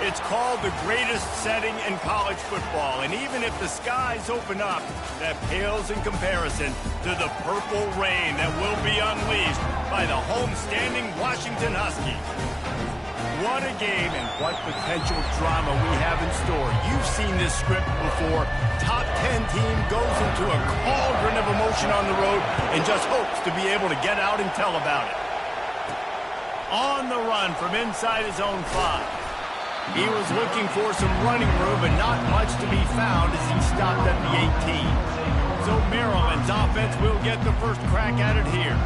It's called the greatest setting in college football, and even if the skies open up, that pales in comparison to the purple rain that will be unleashed by the homestanding Washington Huskies. What a game and what potential drama we have in store. You've seen this script before. Top 10 team goes into a cauldron of emotion on the road and just hopes to be able to get out and tell about it. On the run from inside his own 5. He was looking for some running room, but not much to be found as he stopped at the 18. So Maryland's offense will get the first crack at it here.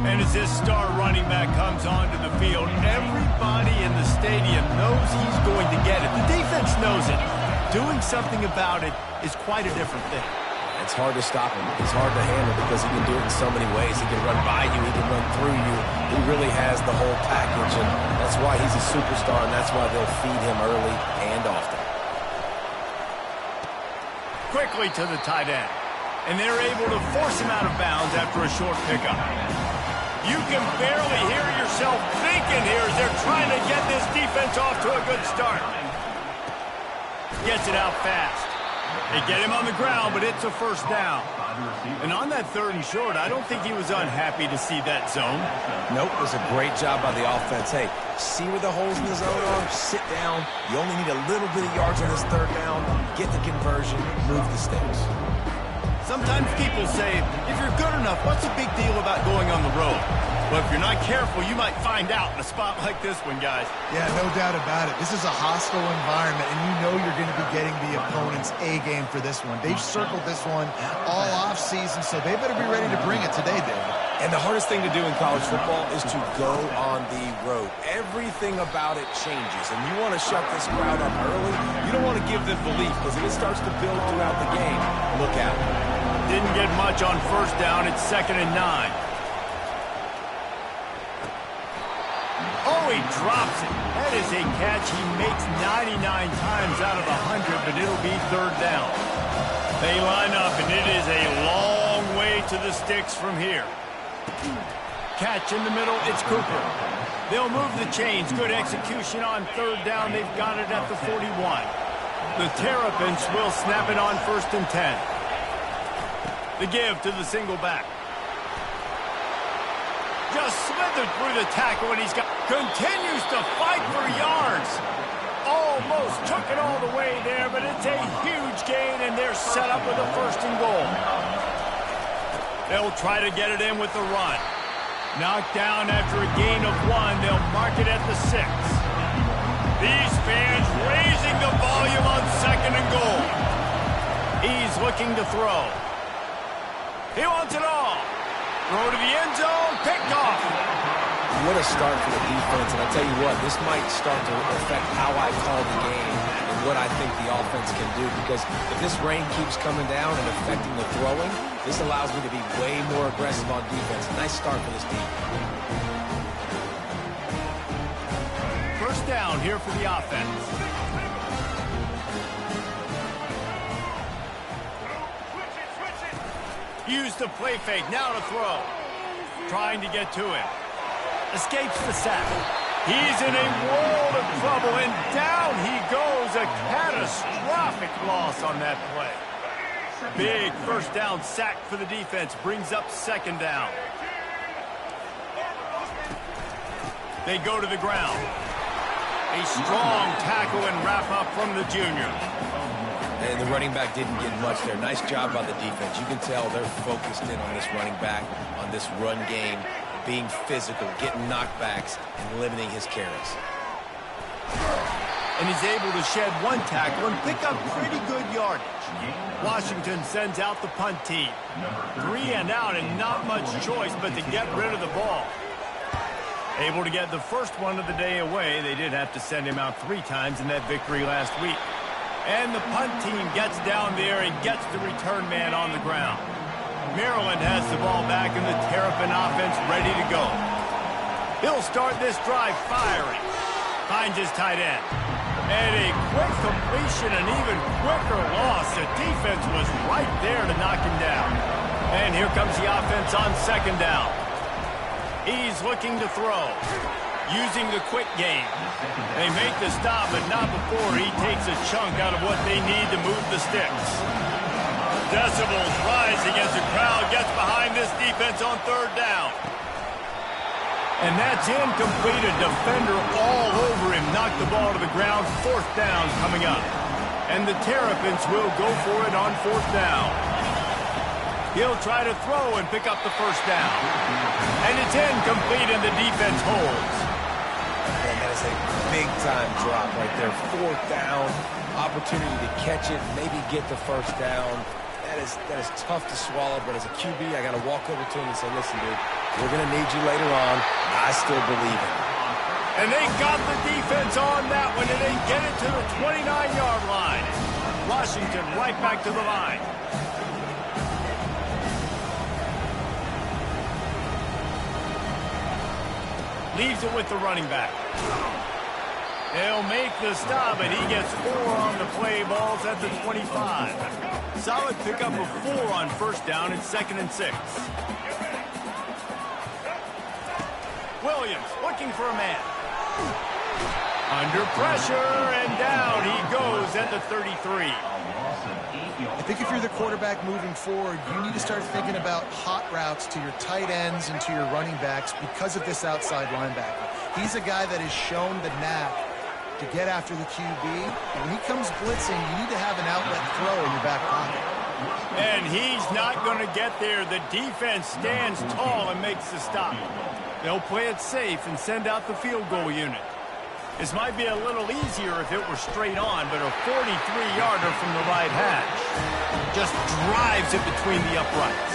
And as this star running back comes onto the field, everybody in the stadium knows he's going to get it. The defense knows it. Doing something about it is quite a different thing.
It's hard to stop him. It's hard to handle because he can do it in so many ways. He can run by you. He can run through you. He really has the whole package, and that's why he's a superstar, and that's why they'll feed him early and often.
Quickly to the tight end, and they're able to force him out of bounds after a short pickup. You can barely hear yourself thinking here as they're trying to get this defense off to a good start. Gets it out fast. They get him on the ground, but it's a first down. And on that 3rd and short, I don't think he was unhappy to see that zone.
Nope, it was a great job by the offense. Hey, see where the holes in the zone are? Sit down. You only need a little bit of yards on this 3rd down. Get the conversion. Move the sticks.
Sometimes people say, if you're good enough, what's the big deal about going on the road? But if you're not careful, you might find out in a spot like this one, guys.
Yeah, no doubt about it. This is a hostile environment, and you know you're going to be getting the opponent's A-game for this one. They've circled this one all offseason, so they better be ready to bring it today, Dave.
And the hardest thing to do in college football is to go on the road. Everything about it changes, and you want to shut this crowd up early. You don't want to give them belief, because if it starts to build throughout the game, look out.
Didn't get much on first down. It's 2nd and 9. Oh, he drops it. That is a catch he makes 99 times out of 100, but it'll be 3rd down. They line up, and it is a long way to the sticks from here. Catch in the middle, it's Cooper. They'll move the chains. Good execution on 3rd down. They've got it at the 41. The Terrapins will snap it on 1st and 10. The give to the single back. Just slithered through the tackle, and continues to fight for yards. Almost took it all the way there, but it's a huge gain, and they're set up with a 1st and goal. They'll try to get it in with the run. Knocked down after a gain of 1. They'll mark it at the 6. These fans raising the volume on 2nd and goal. He's looking to throw. He wants it all. Throw to the end zone, picked off.
What a start for the defense, and I tell you what, this might start to affect how I call the game and what I think the offense can do, because if this rain keeps coming down and affecting the throwing, this allows me to be way more aggressive on defense. Nice start for this team.
First down here for the offense. Use the play fake, now to throw. Trying to get to him. Escapes the sack. He's in a world of trouble, and down he goes. A catastrophic loss on that play. Big first down sack for the defense. Brings up 2nd down. They go to the ground. A strong tackle and wrap up from the junior.
And the running back didn't get much there. Nice job by the defense. You can tell they're focused in on this running back, on this run game, being physical, getting knockbacks, and limiting his carries.
And he's able to shed 1 tackle and pick up pretty good yardage. Washington sends out the punt team. 3 and out, and not much choice but to get rid of the ball. Able to get the first one of the day away. They did have to send him out 3 times in that victory last week. And the punt team gets down there and gets the return man on the ground. Maryland has the ball back, and the Terrapin offense ready to go. He'll start this drive firing. Finds his tight end. And a quick completion, an even quicker loss. The defense was right there to knock him down. And here comes the offense on 2nd down. He's looking to throw. using the quick game. They make the stop, but not before he takes a chunk out of what they need to move the sticks. Decibels rising as the crowd gets behind this defense on third down. And that's incomplete. A defender all over him. Knocked the ball to the ground. Fourth down coming up. And the Terrapins will go for it on fourth down. He'll try to throw and pick up the first down. And it's incomplete, and the defense holds.
Man, that is a big-time drop right there. Fourth down, opportunity to catch it, maybe get the first down. That is tough to swallow, but as a QB, I got to walk over to him and say, listen, dude, we're going to need you later on. I still believe it.
And they got the defense on that one, and they get it to the 29-yard line. Washington right back to the line. Leaves it with the running back. They'll make the stop, and he gets 4 on the play. Ball's at the 25. Solid pickup of 4 on first down. It's 2nd and 6. Williams looking for a man. Under pressure, and down he goes at the 33.
I think if you're the quarterback moving forward, you need to start thinking about hot routes to your tight ends and to your running backs because of this outside linebacker. He's a guy that has shown the knack to get after the QB. When he comes blitzing, you need to have an outlet throw in your back pocket.
And he's not going to get there. The defense stands tall and makes the stop. They'll play it safe and send out the field goal unit. This might be a little easier if it were straight on, but a 43-yarder from the right hash just drives it between the uprights.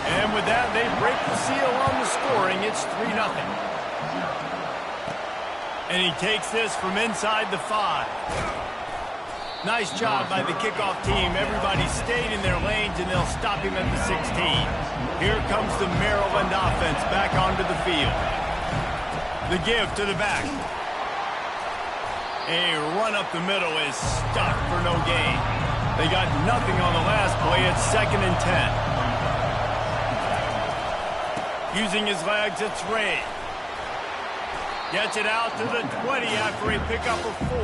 And with that, they break the seal on the scoring. It's 3-0. And he takes this from inside the 5. Nice job by the kickoff team. Everybody stayed in their lanes, and they'll stop him at the 16. Here comes the Maryland offense back onto the field. The give to the back. A run up the middle is stopped for no gain. They got nothing on the last play. It's 2nd and 10. Using his legs, it's Ray. Gets it out to the 20 after a pickup of 4.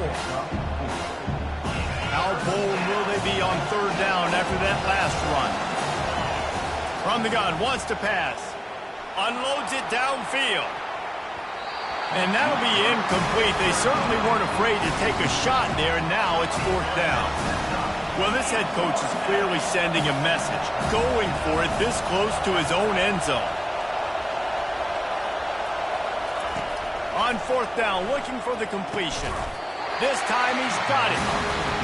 How bold will they be on third down after that last run? From the gun, wants to pass. Unloads it downfield. And that'll be incomplete. They certainly weren't afraid to take a shot there, and now it's fourth down. Well, this head coach is clearly sending a message, going for it this close to his own end zone. On fourth down, looking for the completion. This time he's got it.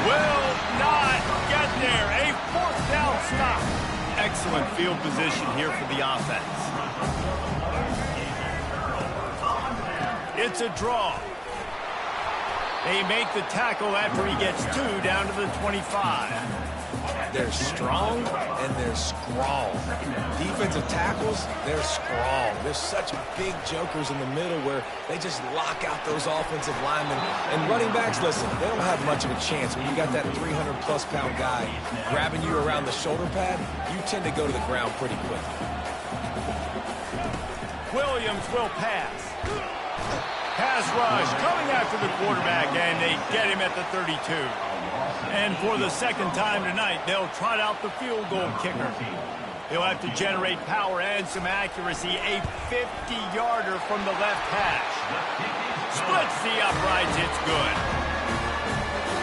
Will not get there. A fourth down stop. Excellent field position here for the offense. It's a draw. They make the tackle after he gets 2 down to the 25.
They're strong and they're strong. Defensive tackles, they're strong. There's such big jokers in the middle where they just lock out those offensive linemen. And running backs, listen, they don't have much of a chance. When you got that 300-plus pound guy grabbing you around the shoulder pad, you tend to go to the ground pretty quickly.
Williams will pass. Pass rush coming after the quarterback, and they get him at the 32. And for the second time tonight, they'll trot out the field goal kicker. He'll have to generate power and some accuracy. A 50-yarder from the left hash. Splits the uprights. It's good.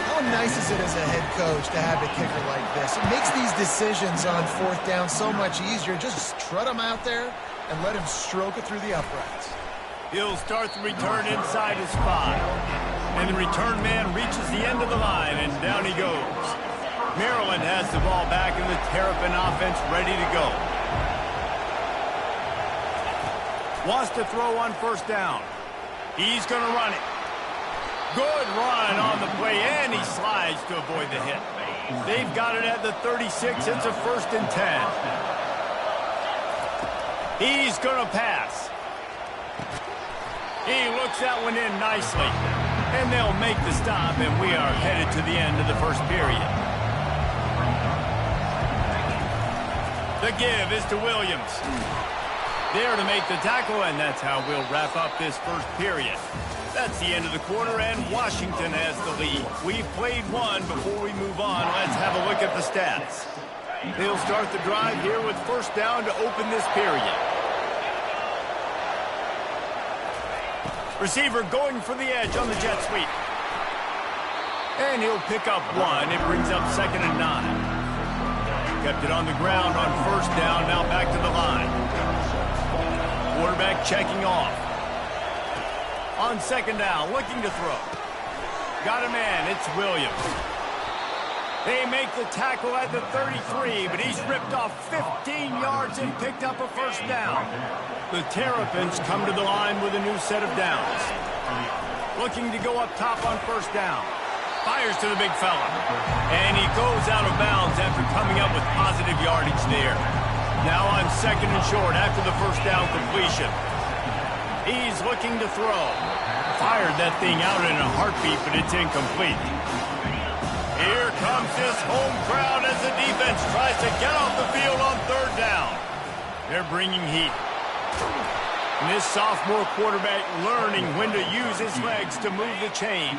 How nice is it as a head coach to have a kicker like this? It makes these decisions on fourth down so much easier. Just trot him out there and let him stroke it through the uprights.
He'll start the return inside his 5. And the return man reaches the end of the line, and down he goes. Maryland has the ball back, and the Terrapin offense ready to go. Wants to throw on first down. He's going to run it. Good run on the play, and he slides to avoid the hit. They've got it at the 36. It's a 1st and 10. He's going to pass. He looks that one in nicely. And they'll make the stop, and we are headed to the end of the first period. The give is to Williams. there to make the tackle, and that's how we'll wrap up this first period. That's the end of the quarter, and Washington has the lead. We've played one. Before we move on, let's have a look at the stats. They'll start the drive here with first down to open this period. Receiver going for the edge on the jet sweep. And he'll pick up one. It brings up 2nd and 9. Kept it on the ground on first down, now back to the line. Quarterback checking off. On 2nd down, looking to throw. Got a man, it's Williams. They make the tackle at the 33, but he's ripped off 15 yards and picked up a first down. The Terrapins come to the line with a new set of downs. Looking to go up top on first down. Fires to the big fella. And he goes out of bounds after coming up with positive yardage there. Now on 2nd and short after the first down completion. He's looking to throw. Fired that thing out in a heartbeat, but it's incomplete. Here comes this home crowd as the defense tries to get off the field on 3rd down. They're bringing heat. And this sophomore quarterback learning when to use his legs to move the chains.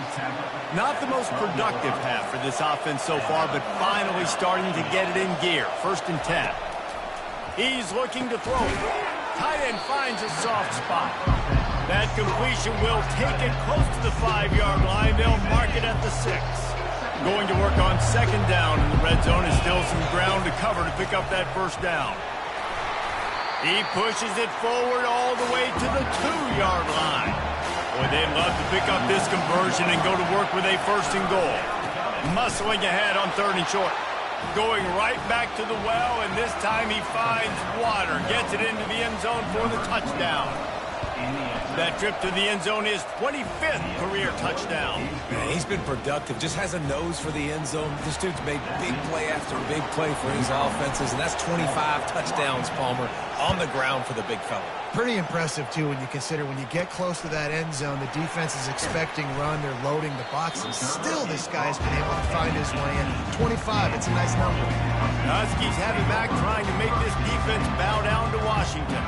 Not the most productive half for this offense so far, but finally starting to get it in gear. 1st and 10. He's looking to throw. Tight end finds a soft spot. That completion will take it close to the 5-yard line. They'll mark it at the 6. Going to work on 2nd down in the red zone. Is still some ground to cover to pick up that first down. He pushes it forward all the way to the 2-yard line. Boy, they'd love to pick up this conversion and go to work with a 1st and goal. Muscling ahead on 3rd and short. Going right back to the well, and this time he finds water. Gets it into the end zone for the touchdown. That trip to the end zone is 25th career touchdown.
Man, he's been productive. Just has a nose for the end zone. This dude's made big play after big play for his offenses, and that's 25 touchdowns, Palmer, on the ground for the big fella.
Pretty impressive, too, when you consider when you get close to that end zone, the defense is expecting run. They're loading the boxes. Still, this guy's been able to find his way in. 25, it's a nice number.
Huskies have it back trying to make this defense bow down to Washington.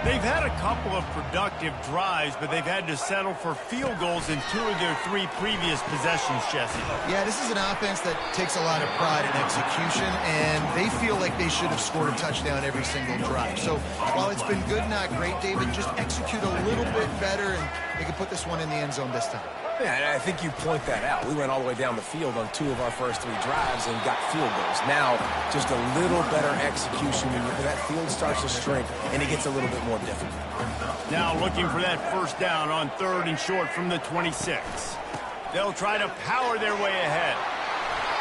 They've had a couple of productive drives, but they've had to settle for field goals in 2 of their 3 previous possessions, Jesse.
Yeah, this is an offense that takes a lot of pride in execution, and they feel like they should have scored a touchdown every single drive. So while it's been good, not great, David, just execute a little bit better, and they can put this one in the end zone this time.
Yeah, and I think you point that out. We went all the way down the field on 2 of our first 3 drives and got field goals. Now, just a little better execution when that field starts to shrink and it gets a little bit more difficult.
Now looking for that first down on 3rd and short from the 26. They'll try to power their way ahead.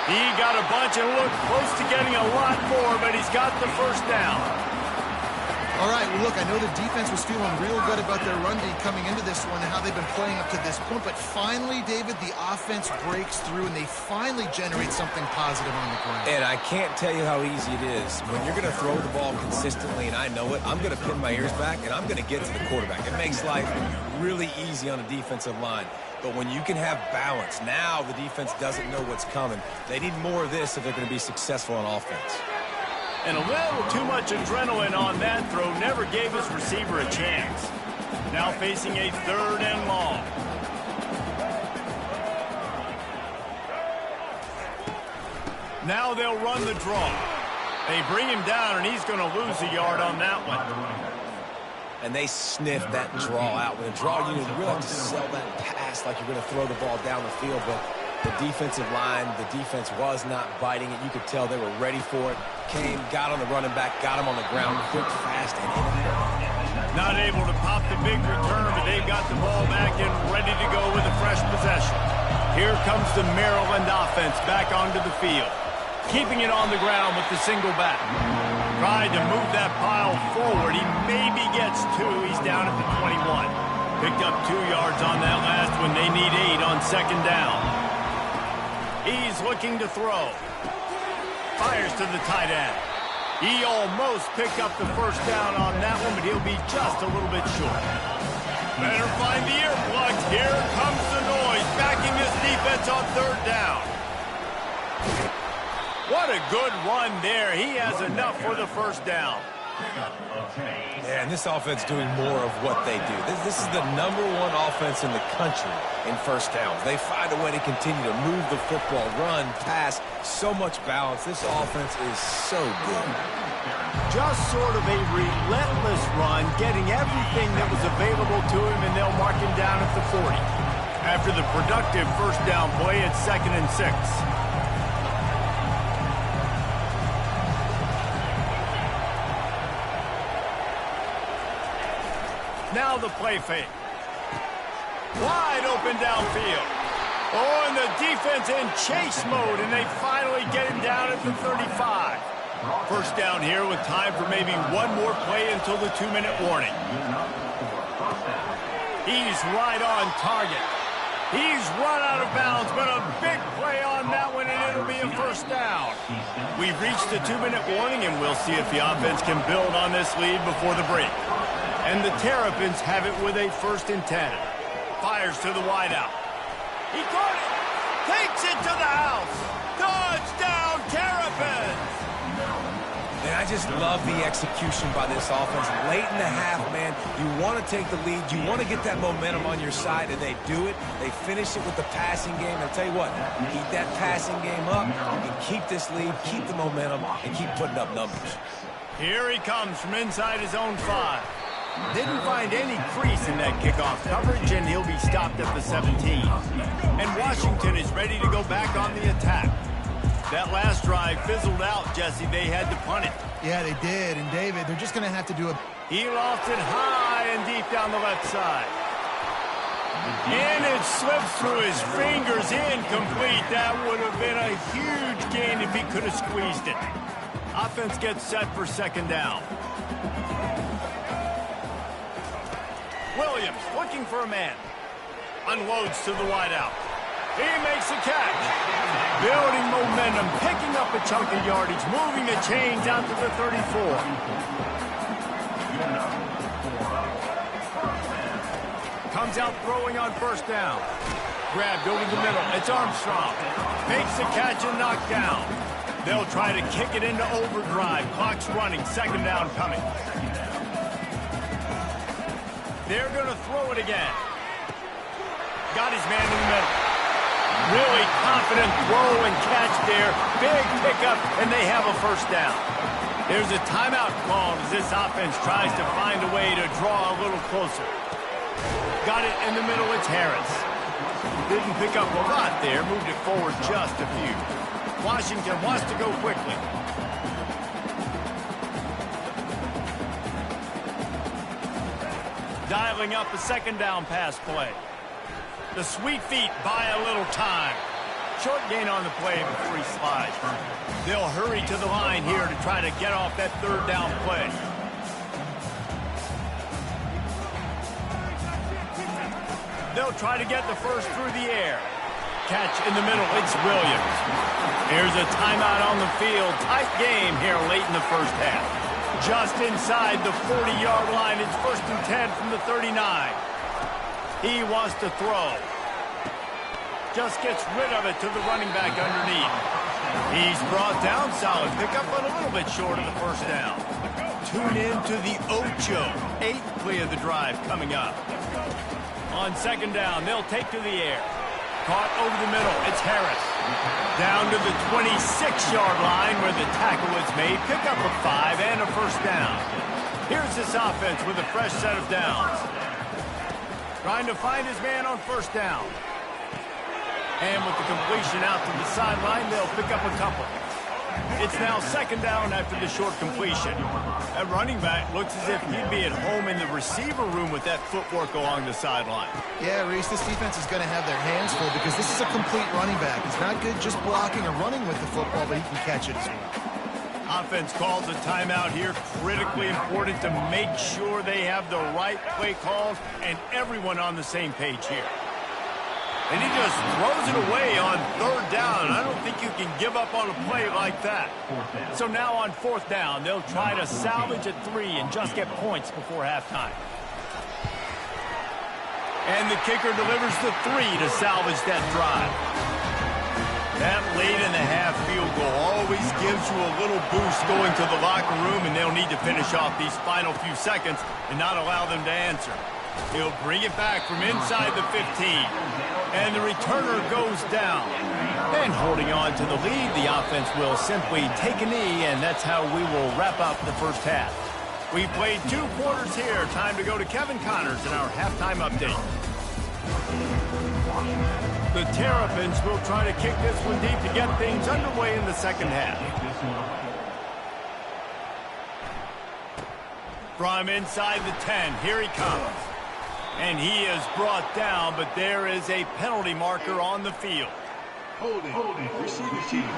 He got a bunch and looked close to getting a lot more, but he's got the first down.
All right, well, look, I know the defense was feeling real good about their run D coming into this one and how they've been playing up to this point, but finally, David, the offense breaks through and they finally generate something positive on the ground.
And I can't tell you how easy it is. When you're going to throw the ball consistently, and I know it, I'm going to pin my ears back and I'm going to get to the quarterback. It makes life really easy on a defensive line. But when you can have balance, now the defense doesn't know what's coming. They need more of this if they're going to be successful on offense.
And a little too much adrenaline on that throw never gave his receiver a chance. Now facing a 3rd and long. Now they'll run the draw. They bring him down, and he's going to lose a yard on that one.
And they sniff that draw out. With a draw, you really have to sell that pass like you're going to throw the ball down the field, but the defensive line, the defense was not biting it. You could tell they were ready for it. Came, got on the running back, got him on the ground, quick, fast, and in.
Not able to pop the big return, but they've got the ball back and ready to go with a fresh possession. Here comes the Maryland offense back onto the field. Keeping it on the ground with the single back. Tried to move that pile forward. He maybe gets 2. He's down at the 21. Picked up 2 yards on that last one. They need 8 on 2nd down. He's looking to throw. Fires to the tight end. He almost picked up the first down on that one, but he'll be just a little bit short. Better find the earplugs. Here comes the noise. Backing this defense on 3rd down. What a good run there. He has enough for the first down.
Yeah, and this offense doing more of what they do. This is the #1 offense in the country in first downs. They find a way to continue to move the football, run, pass, so much balance. This offense is so good.
Just sort of a relentless run, getting everything that was available to him, and they'll mark him down at the 40. After the productive first down play, it's 2nd and 6. Now the play fake. Wide open downfield. Oh, and the defense in chase mode, and they finally get him down at the 35. First down here with time for maybe one more play until the 2-minute warning. He's right on target. He's run out of bounds, but a big play on that one, and it'll be a first down. We've reached the 2-minute warning, and we'll see if the offense can build on this lead before the break. And the Terrapins have it with a 1st and 10. Fires to the wideout. He caught it. Takes it to the house. Touchdown, Terrapins.
And I just love the execution by this offense. Late in the half, man, you want to take the lead. You want to get that momentum on your side, and they do it. They finish it with the passing game. I'll tell you what, keep that passing game up. You can keep this lead, keep the momentum, and keep putting up numbers.
Here he comes from inside his own 5. Didn't find any crease in that kickoff coverage, and he'll be stopped at the 17. And Washington is ready to go back on the attack. That last drive fizzled out, Jesse. They had to punt it.
Yeah, they did. And, David, they're just going to have to do a...
He lost it high and deep down the left side. And it slips through his fingers, incomplete. That would have been a huge gain if he could have squeezed it. Offense gets set for 2nd down. Williams looking for a man. Unloads to the wideout. He makes a catch. Building momentum, picking up a chunk of yardage, moving the chains out to the 34. Comes out throwing on 1st down. Grabbed over the middle. It's Armstrong. Makes the catch and knocked down. They'll try to kick it into overdrive. Clock's running. 2nd down coming. They're going to throw it again. Got his man in the middle. Really confident throw and catch there. Big pickup, and they have a first down. There's a timeout called as this offense tries to find a way to draw a little closer. Got it in the middle. It's Harris. Didn't pick up a lot there. Moved it forward just a few. Washington wants to go quickly. Dialing up a 2nd down pass play. The sweet feet buy a little time. Short gain on the play before he slides. They'll hurry to the line here to try to get off that 3rd down play. They'll try to get the first through the air. Catch in the middle. It's Williams. Here's a timeout on the field. Tight game here late in the first half. Just inside the 40-yard line. It's 1st and 10 from the 39. He wants to throw. Just gets rid of it to the running back underneath. He's brought down. Solid pickup, but a little bit short of the first down. Tune in to the Ocho. 8th play of the drive coming up. On 2nd down, they'll take to the air. Caught over the middle. It's Harris. Down to the 26-yard line where the tackle was made. Pick up a 5 and a first down. Here's this offense with a fresh set of downs. Trying to find his man on 1st down. And with the completion out to the sideline, they'll pick up a couple. It's now 2nd down after the short completion. That running back looks as if he'd be at home in the receiver room with that footwork along the sideline.
Yeah, Reese, this defense is going to have their hands full because this is a complete running back. He's not good just blocking or running with the football, but he can catch it as well.
Offense calls a timeout here. Critically important to make sure they have the right play calls and everyone on the same page here. And he just throws it away on 3rd down. I don't think you can give up on a play like that. So now on 4th down, they'll try to salvage at 3 and just get points before halftime. And the kicker delivers the 3 to salvage that drive. That late in the half field goal always gives you a little boost going to the locker room, and they'll need to finish off these final few seconds and not allow them to answer. He'll bring it back from inside the 15. And the returner goes down. And holding on to the lead, the offense will simply take a knee, and that's how we will wrap up the first half. We've played 2 quarters here. Time to go to Kevin Connors in our halftime update. The Terrapins will try to kick this one deep to get things underway in the second half. From inside the 10, here he comes. And he is brought down, but there is a penalty marker on the field.
Holding. Receiving team.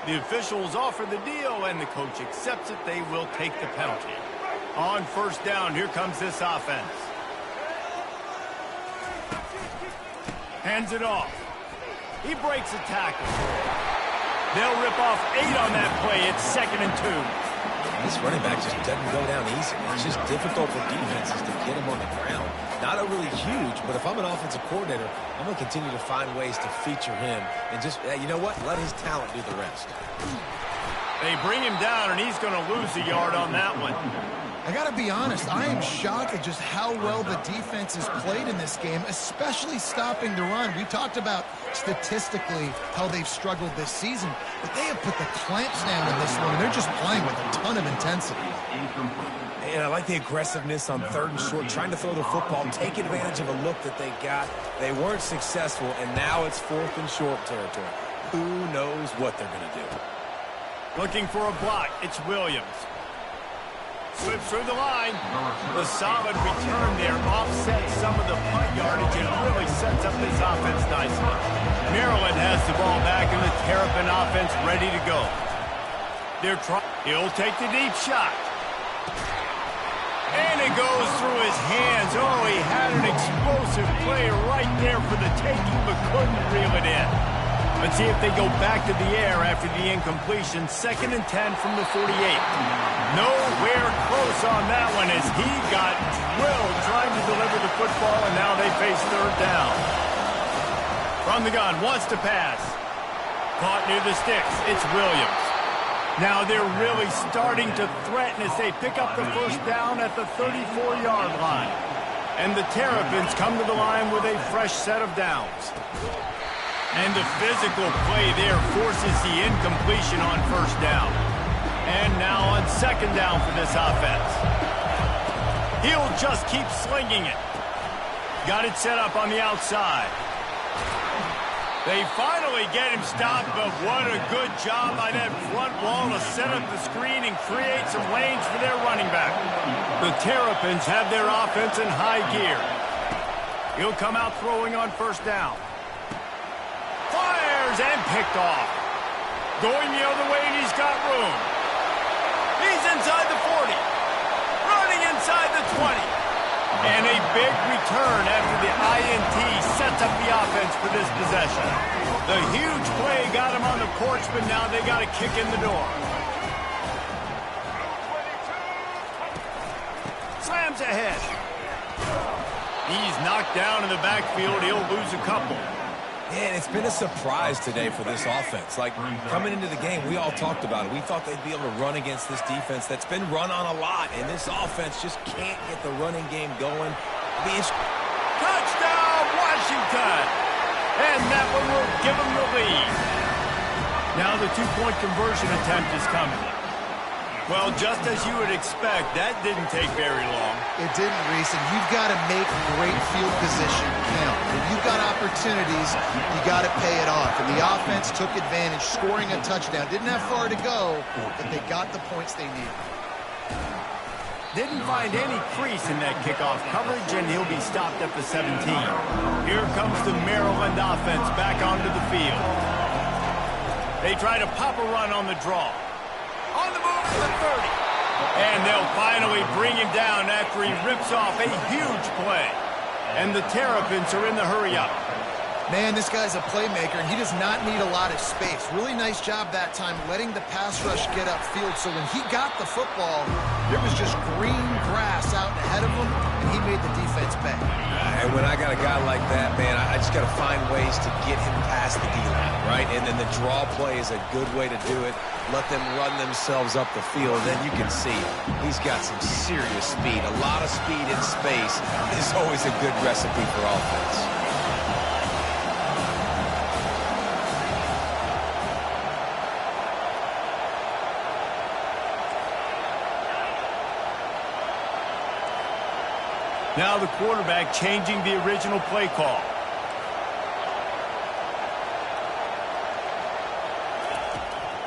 The officials offer the deal, and the coach accepts it. They will take the penalty. On first down, here comes this offense. Hands it off. He breaks a tackle. They'll rip off 8 on that play. It's 2nd and 2.
This running back just doesn't go down easy. It's just difficult for defenses to get him on the ground. Not overly huge, but if I'm an offensive coordinator, I'm going to continue to find ways to feature him and just, you know what, let his talent do the rest.
They bring him down, and he's going to lose a yard on that one.
I got to be honest, I am shocked at just how well the defense has played in this game, especially stopping the run. We talked about statistically how they've struggled this season, but they have put the clamps down in this one, and they're just playing with a ton of intensity.
And I like the aggressiveness on 3rd and short, trying to throw the football, take advantage of a look that they got. They weren't successful, and now it's 4th and short territory. Who knows what they're going to do?
Looking for a block, it's Williams. Slips through the line. The solid return there offsets some of the punt yardage and really sets up this offense nicely. Maryland has the ball back, and the Terrapin offense ready to go. He'll take the deep shot. And it goes through his hands. Oh, he had an explosive play right there for the taking, but couldn't reel it in. Let's see if they go back to the air after the incompletion. 2nd and 10 from the 48. Nowhere close on that one as he got drilled trying to deliver the football, and now they face 3rd down. From the gun, wants to pass. Caught near the sticks. It's Williams. Now they're really starting to threaten as they pick up the first down at the 34-yard line. And the Terrapins come to the line with a fresh set of downs. And the physical play there forces the incompletion on first down. And now on 2nd down for this offense. He'll just keep slinging it. Got it set up on the outside. They finally get him stopped, but what a good job by that front wall to set up the screen and create some lanes for their running back. The Terrapins have their offense in high gear. He'll come out throwing on first down. Fires and picked off. Going the other way, and he's got room. He's inside the 40. Running inside the 20. And a big return after the INT sets up the offense for this possession. The huge play got him on the porch, but now they got to kick in the door. Slams ahead. He's knocked down in the backfield. He'll lose a couple.
Man, it's been a surprise today for this offense. Like, coming into the game, we all talked about it. We thought they'd be able to run against this defense that's been run on a lot, and this offense just can't get the running game going.
Touchdown, Washington! And that one will give them the lead. Now the 2-point conversion attempt is coming. Well, just as you would expect, that didn't take very long.
It didn't, Reese, and you've got to make great field position count. When you've got opportunities, you got to pay it off. And the offense took advantage, scoring a touchdown. Didn't have far to go, but they got the points they needed.
Didn't find any crease in that kickoff coverage, and he'll be stopped at the 17. Here comes the Maryland offense back onto the field. They try to pop a run on the draw. On the move to the 30. And they'll finally bring him down after he rips off a huge play. And the Terrapins are in the hurry-up.
Man, this guy's a playmaker, and he does not need a lot of space. Really nice job that time letting the pass rush get upfield, so when he got the football, there was just green grass out ahead of him, and he made the defense pay.
And when I got a guy like that, man, I just got to find ways to get him past the D-line, right? And then the draw play is a good way to do it. Let them run themselves up the field. Then you can see he's got some serious speed. A lot of speed in space is always a good recipe for offense.
Now the quarterback changing the original play call.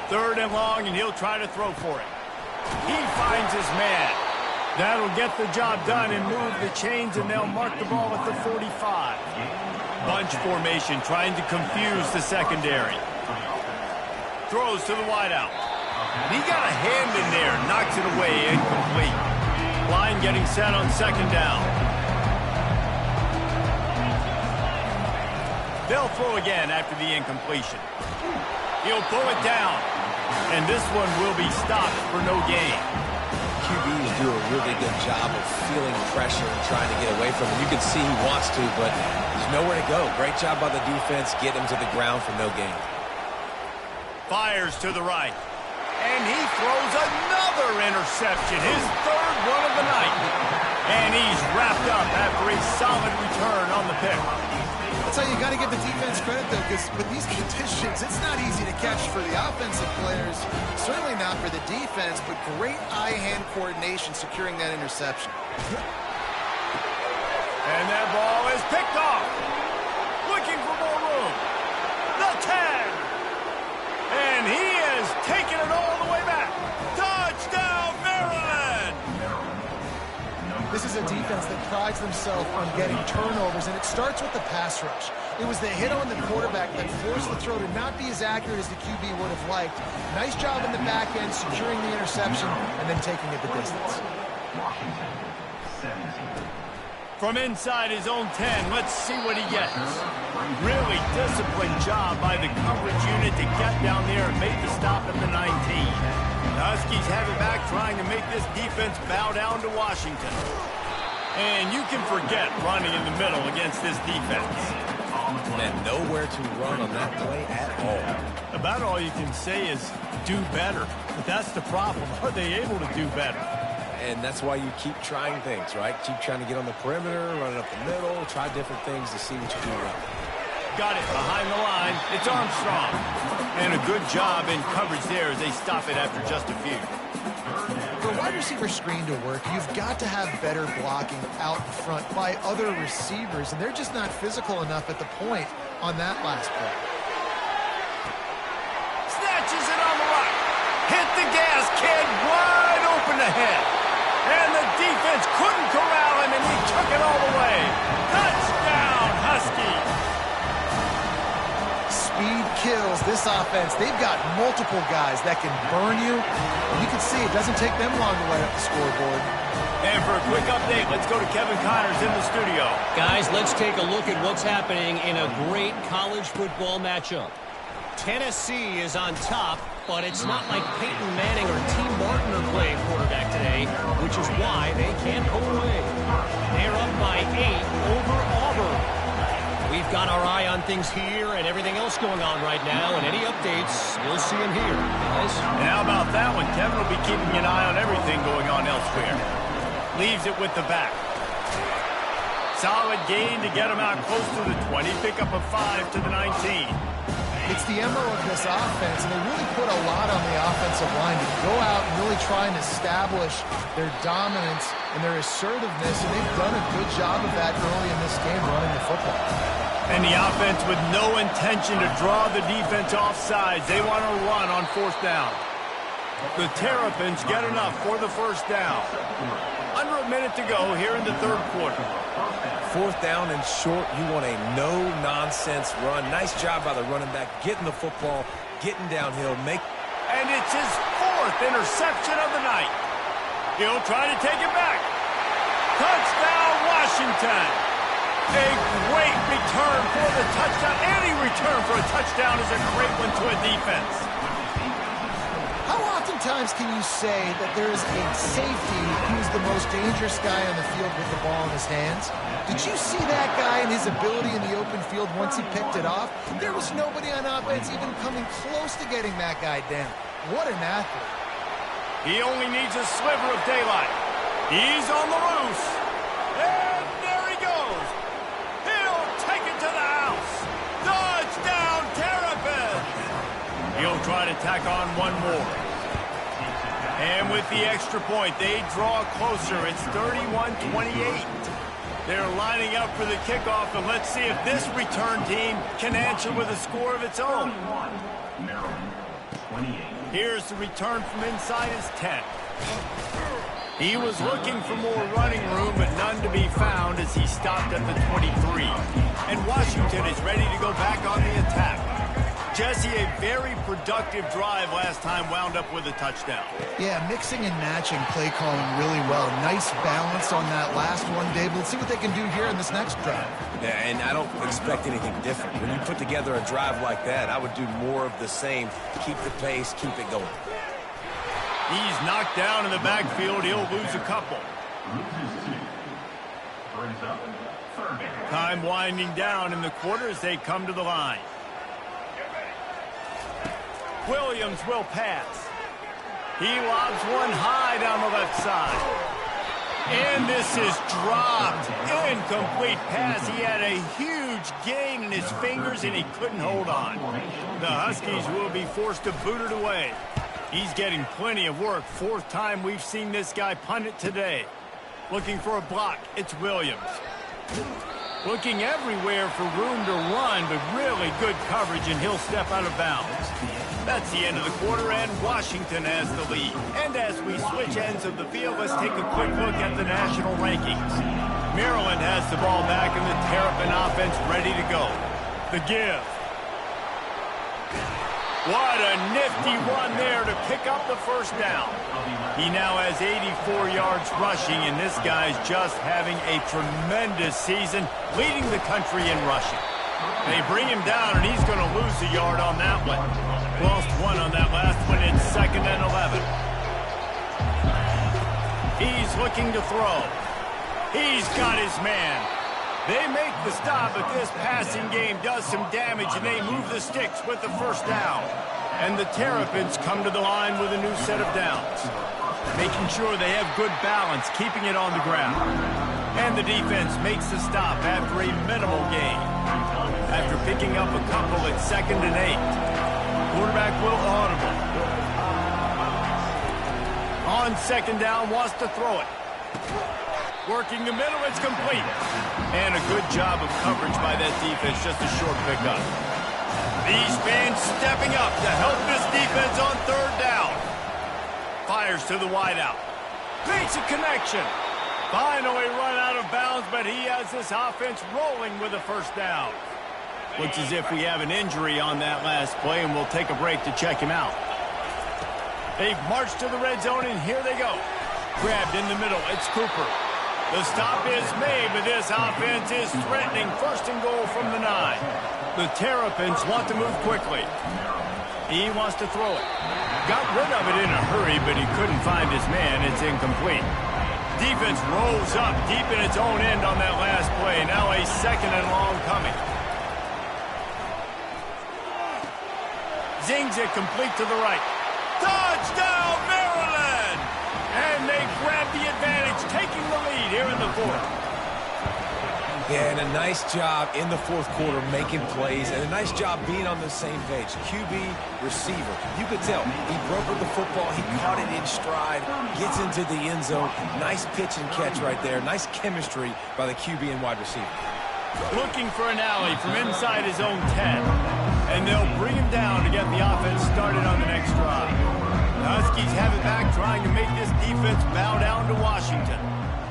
Third and long, and he'll try to throw for it. He finds his man. That'll get the job done and move the chains, and they'll mark the ball at the 45. Bunch formation trying to confuse the secondary. Throws to the wideout. He got a hand in there, knocks it away, incomplete. Line getting set on second down. They'll throw again after the incompletion. He'll pull it down. And this one will be stopped for no gain.
QBs do a really good job of feeling pressure and trying to get away from him. You can see he wants to, but there's nowhere to go. Great job by the defense. Get him to the ground for no gain.
Fires to the right. And he throws another interception, his third one of the night. And he's wrapped up after a solid return on the pick.
That's how you got to give the defense credit, though, because with these conditions, it's not easy to catch for the offensive players. Certainly not for the defense, but great eye-hand coordination securing that interception.
And that ball is picked off. Looking for more room. The 10. And he is taking it all the way back. Touchdown, Maryland!
This is a defense that prides themselves on getting turnovers, and it starts with the pass rush. It was the hit on the quarterback that forced the throw to not be as accurate as the QB would have liked. Nice job in the back end, securing the interception, and then taking it the distance.
From inside his own 10, let's see what he gets. Really disciplined job by the coverage unit to get down there and make the stop at the 19. The Huskies have it back, trying to make this defense bow down to Washington. And you can forget running in the middle against this defense.
And nowhere to run on that play at all.
About all you can say is do better. But that's the problem. Are they able to do better?
And that's why you keep trying things, right? Keep trying to get on the perimeter, run it up the middle, try different things to see what you do right.
Got it behind the line. It's Armstrong. And a good job in coverage there as they stop it after just a few.
For a wide receiver screen to work, you've got to have better blocking out front by other receivers, and they're just not physical enough at the point on that last play.
Snatches it on the right. Hit the gas, kid. Wide open ahead. And the defense couldn't corral him, and he took it all the way. Touchdown, Huskies.
Speed kills this offense. They've got multiple guys that can burn you. And you can see it doesn't take them long to light up the scoreboard.
And for a quick update, let's go to Kevin Connors in the studio.
Guys, let's take a look at what's happening in a great college football matchup. Tennessee is on top, but it's not like Peyton Manning or T. Martin are playing quarterback today, which is why they can't pull away. They're up by 8 over Auburn. We've got our eye on things here and everything else going on right now, and any updates, you'll see them here, guys.
And how about that one? Kevin will be keeping an eye on everything going on elsewhere. Leaves it with the back. Solid gain to get him out close to the 20. Pick up a 5 to the 19.
It's the MO of this offense, and they really put a lot on the offensive line to go out and really try and establish their dominance and their assertiveness, and they've done a good job of that early in this game running the football.
And the offense with no intention to draw the defense off sides. They want to run on fourth down. The Terrapins get enough for the first down. Under a minute to go here in the third quarter.
Fourth down and short, you want a no-nonsense run. Nice job by the running back, getting the football, getting downhill,
And it's his fourth interception of the night. He'll try to take it back. Touchdown, Washington. A great return for the touchdown. Any return for a touchdown is a great one to a defense.
How oftentimes can you say that there is a safety who's the most dangerous guy on the field with the ball in his hands? Did you see that guy and his ability in the open field once he picked it off? There was nobody on offense even coming close to getting that guy down. What an athlete.
He only needs a sliver of daylight. He's on the loose. And there he goes. He'll take it to the house. Touchdown, Terrapins. He'll try to tack on one more. And with the extra point, they draw closer. It's 31-28. They're lining up for the kickoff, and let's see if this return team can answer with a score of its own.
Maryland, 28.
Here's the return from inside his 10. He was looking for more running room, but none to be found as he stopped at the 23. And Washington is ready to go back on the attack. Jesse, a very productive drive last time wound up with a touchdown.
Yeah, mixing and matching play calling really well. Nice balance on that last one, Dave. Let's see what they can do here in this next drive.
Yeah, and I don't expect anything different. When you put together a drive like that, I would do more of the same. Keep the pace, keep it going.
He's knocked down in the backfield. He'll lose a couple.
Loses 2. Brings up third down.
Time winding down in the quarter as they come to the line. Williams will pass. He lobs one high down the left side. And this is dropped. Incomplete pass. He had a huge gain in his fingers and he couldn't hold on. The Huskies will be forced to boot it away. He's getting plenty of work. Fourth time we've seen this guy punt it today. Looking for a block. It's Williams. Looking everywhere for room to run, but really good coverage, and he'll step out of bounds. That's the end of the quarter, and Washington has the lead. And as we switch ends of the field, let's take a quick look at the national rankings. Maryland has the ball back, and the Terrapin offense ready to go. The give. What a nifty run there to pick up the first down. He now has 84 yards rushing, and this guy's just having a tremendous season, leading the country in rushing. They bring him down, and he's going to lose a yard on that one. Lost one on that last one. It's 2nd and 11. He's looking to throw. He's got his man. They make the stop, but this passing game does some damage, and they move the sticks with the first down. And the Terrapins come to the line with a new set of downs, making sure they have good balance, keeping it on the ground. And the defense makes the stop after a minimal gain. After picking up a couple at 2nd and 8. Quarterback will audible. On 2nd down, wants to throw it. Working the middle, it's complete. And a good job of coverage by that defense, just a short pickup. These fans stepping up to help this defense on 3rd down. Fires to the wideout. Makes a connection. Finally run out of bounds, but he has this offense rolling with a first down. Looks as if we have an injury on that last play, and we'll take a break to check him out. They've marched to the red zone, and here they go. Grabbed in the middle, it's Cooper. The stop is made, but this offense is threatening 1st and goal from the 9. The Terrapins want to move quickly. He wants to throw it. Got rid of it in a hurry, but he couldn't find his man. It's incomplete. Defense rolls up deep in its own end on that last play. Now a 2nd and long coming. Zings it complete to the right. Touchdown, Maryland! And they grab the advantage, taking the lead here in the 4th.
Yeah, and a nice job in the 4th quarter making plays, and a nice job being on the same page. QB, receiver. You could tell he brokered the football, he caught it in stride, gets into the end zone. Nice pitch and catch right there. Nice chemistry by the QB and wide receiver.
Looking for an alley from inside his own 10. And they'll bring him down to get the offense started on the next drive. The Huskies have it back, trying to make this defense bow down to Washington.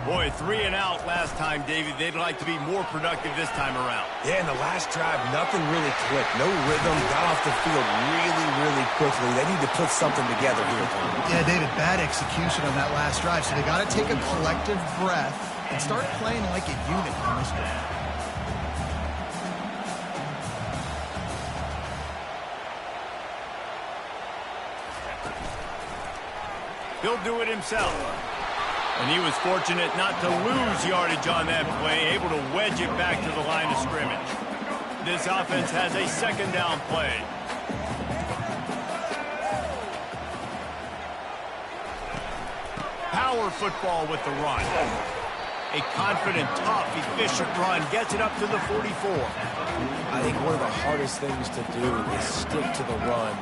Boy, 3 and out last time, David. They'd like to be more productive this time around.
Yeah, in the last drive, nothing really clicked. No rhythm, got off the field really quickly. They need to put something together here.
Yeah, David, bad execution on that last drive, so they got to take a collective breath and start playing like a unit in this one.
He'll do it himself. And he was fortunate not to lose yardage on that play, able to wedge it back to the line of scrimmage. This offense has a second down play. Power football with the run. A confident, tough, efficient run gets it up to the 44.
I think one of the hardest things to do is stick to the run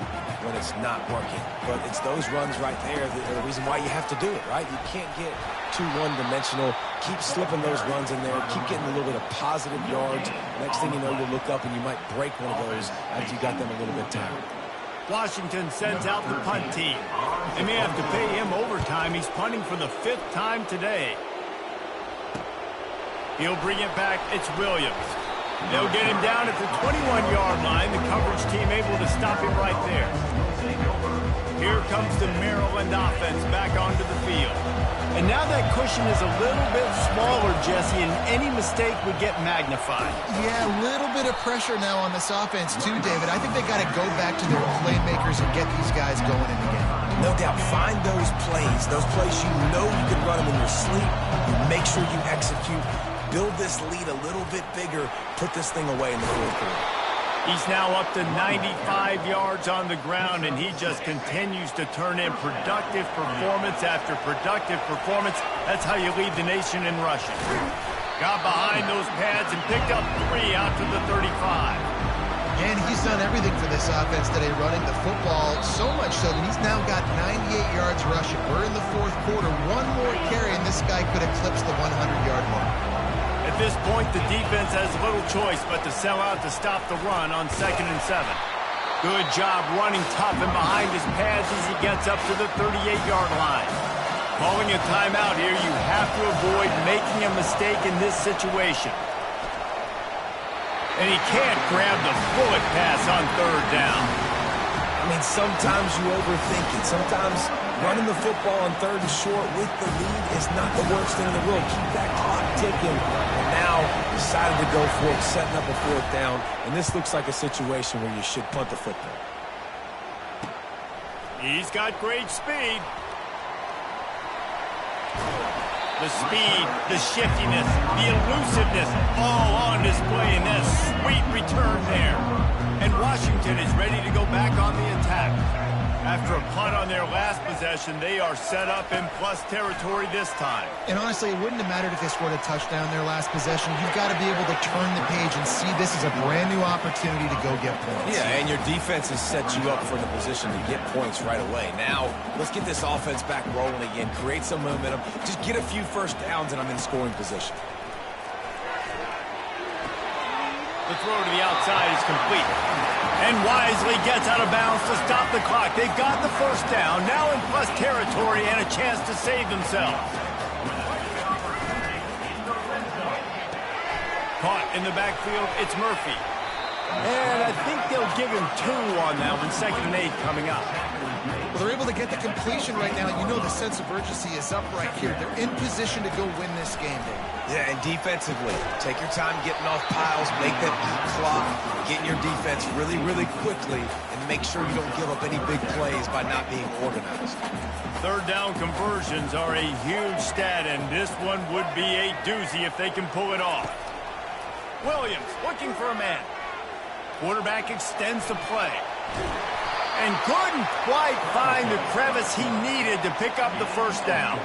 when it's not working. But it's those runs right there that are the reason why you have to do it, right? You can't get too one-dimensional. Keep slipping those runs in there. Keep getting a little bit of positive yards. Next thing you know, you'll look up and you might break one of those after you got them a little bit tired.
Washington sends out the punt team. They may have to pay him overtime. He's punting for the 5th time today. He'll bring it back. It's Williams. They'll get him down at the 21-yard line. The coverage team able to stop him right there. Here comes the Maryland offense back onto the field. And now that cushion is a little bit smaller, Jesse, and any mistake would get magnified.
Yeah, a little bit of pressure now on this offense too, David. I think they got to go back to their playmakers and get these guys going in the game.
No doubt. Find those plays you know you can run them in your sleep. You make sure you execute. Build this lead a little bit bigger. Put this thing away in the fourth quarter.
He's now up to 95 yards on the ground, and he just continues to turn in productive performance after productive performance. That's how you lead the nation in rushing. Got behind those pads and picked up 3 out to the 35.
And he's done everything for this offense today, running the football, so much so that he's now got 98 yards rushing. We're in the fourth quarter. One more carry, and this guy could eclipse the 100-yard mark.
At this point, the defense has little choice but to sell out to stop the run on 2nd and 7. Good job running tough and behind his pads as he gets up to the 38-yard line. Calling a timeout here, you have to avoid making a mistake in this situation. And he can't grab the bullet pass on 3rd down.
I mean, sometimes you overthink it. Sometimes running the football on 3rd and short with the lead is not the worst thing in the world. Keep that clock ticking. And now decided to go for it, setting up a 4th down. And this looks like a situation where you should punt the football.
He's got great speed. The speed, the shiftiness, the elusiveness, all on display in that sweet return there. And Washington is ready to go back on the attack. After a punt on their last possession, they are set up in plus territory this time.
And honestly, it wouldn't have mattered if they scored a touchdown their last possession. You've got to be able to turn the page and see this is a brand new opportunity to go get points.
Yeah, and your defense has set you up for the position to get points right away. Now, let's get this offense back rolling again, create some momentum, just get a few first downs, and I'm in scoring position.
The throw to the outside is complete. And wisely gets out of bounds to stop the clock. They've got the first down, now in plus territory and a chance to save themselves. Caught in the backfield, it's Murphy. And I think they'll give him 2 on that one, 2nd and 8 coming up.
Well, they're able to get the completion right now. You know the sense of urgency is up right here. They're in position to go win this game, Dave.
Yeah, and defensively, take your time getting off piles, make them eat clock, get in your defense really, really quickly, and make sure you don't give up any big plays by not being organized.
3rd down conversions are a huge stat, and this one would be a doozy if they can pull it off. Williams looking for a man. Quarterback extends the play. And couldn't quite find the crevice he needed to pick up the first down.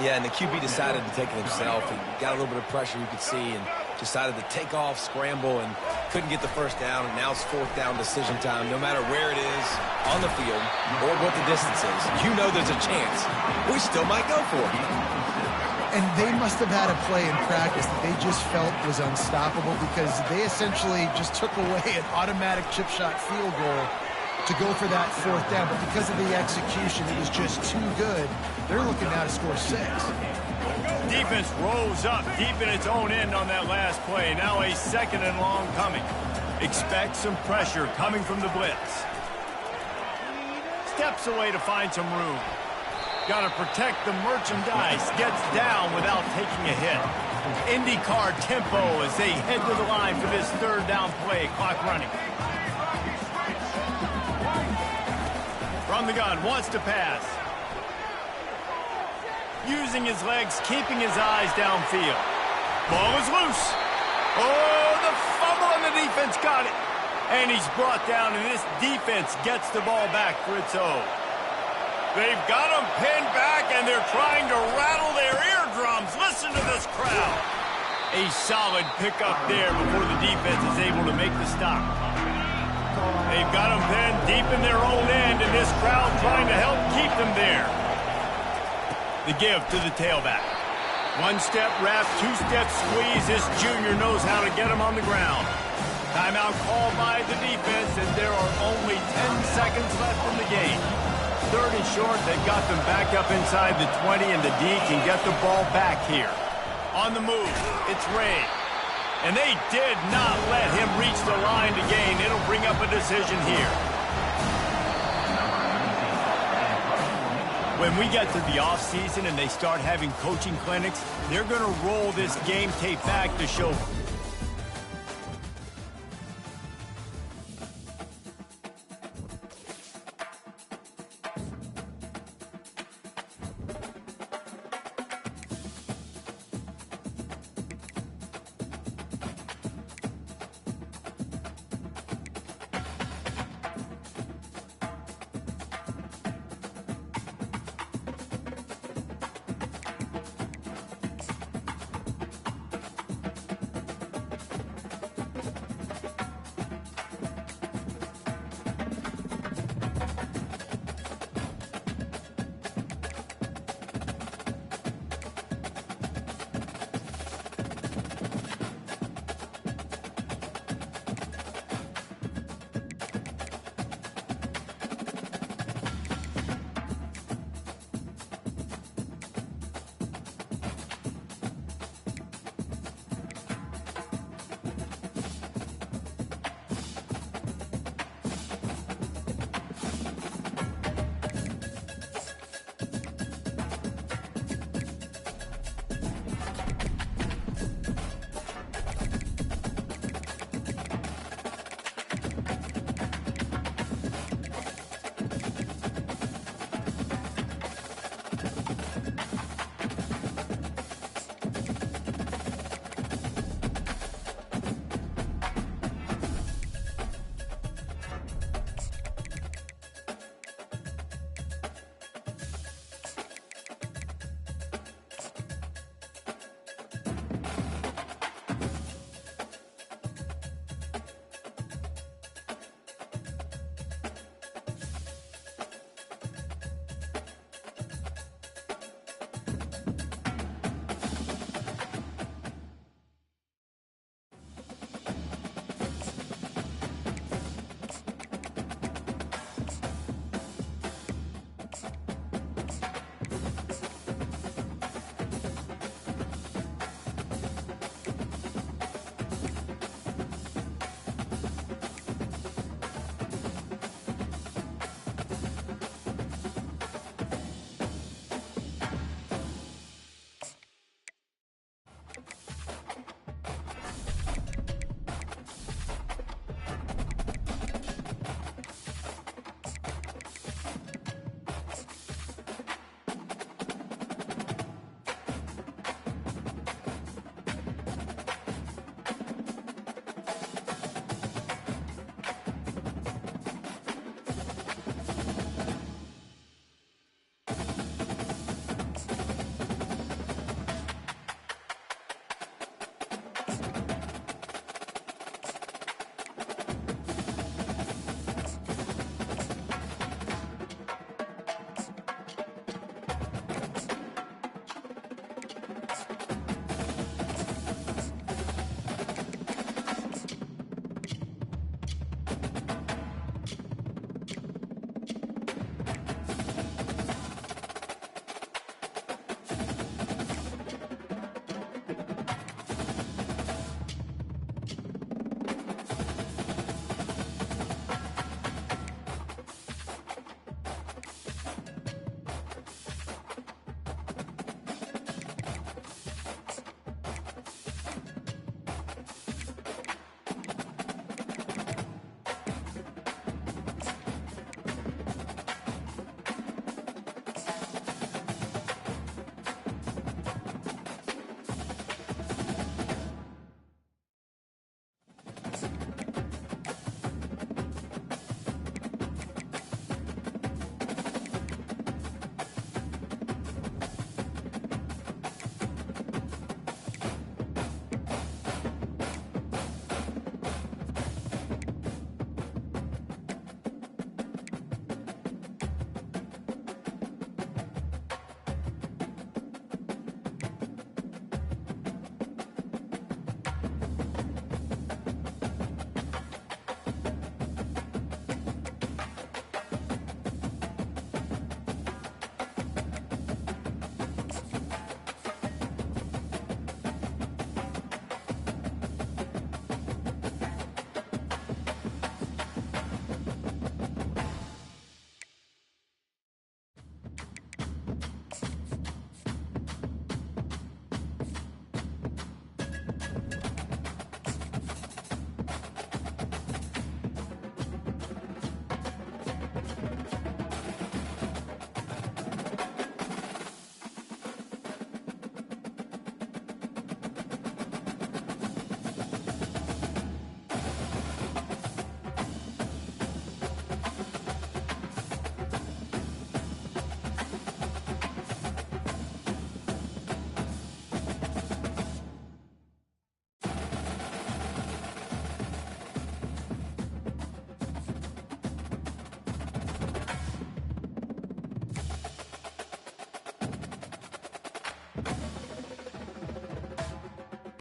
Yeah, and the QB decided to take it himself. He got a little bit of pressure, you could see, and decided to take off, scramble, and couldn't get the first down. And now it's 4th down decision time. No matter where it is on the field or what the distance is, you know there's a chance. We still might go for it.
And they must have had a play in practice that they just felt was unstoppable because they essentially just took away an automatic chip shot field goal to go for that 4th down. But because of the execution, it was just too good. They're looking now to score 6.
Defense rolls up deep in its own end on that last play. Now a 2nd and long coming. Expect some pressure coming from the blitz. Steps away to find some room. Got to protect the merchandise. Gets down without taking a hit. IndyCar tempo as they head to the line for this 3rd down play. Clock running. From the gun, wants to pass. using his legs, keeping his eyes downfield. Ball is loose. Oh, the fumble and the defense got it. And he's brought down, and this defense gets the ball back for its own. They've got him pinned back, and they're trying to rattle their eardrums. Listen to this crowd. A solid pickup there before the defense is able to make the stop. They've got them pinned deep in their own end, and this crowd trying to help keep them there. The give to the tailback. One-step wrap, two-step squeeze. This junior knows how to get him on the ground. Timeout called by the defense, and there are only 10 seconds left in the game. Third and short, they've got them back up inside the 20, and the D can get the ball back here. On the move, it's Ray. And they did not let him reach the line to gain. It'll bring up a decision here. When we get to the offseason and they start having coaching clinics, they're going to roll this game tape back to show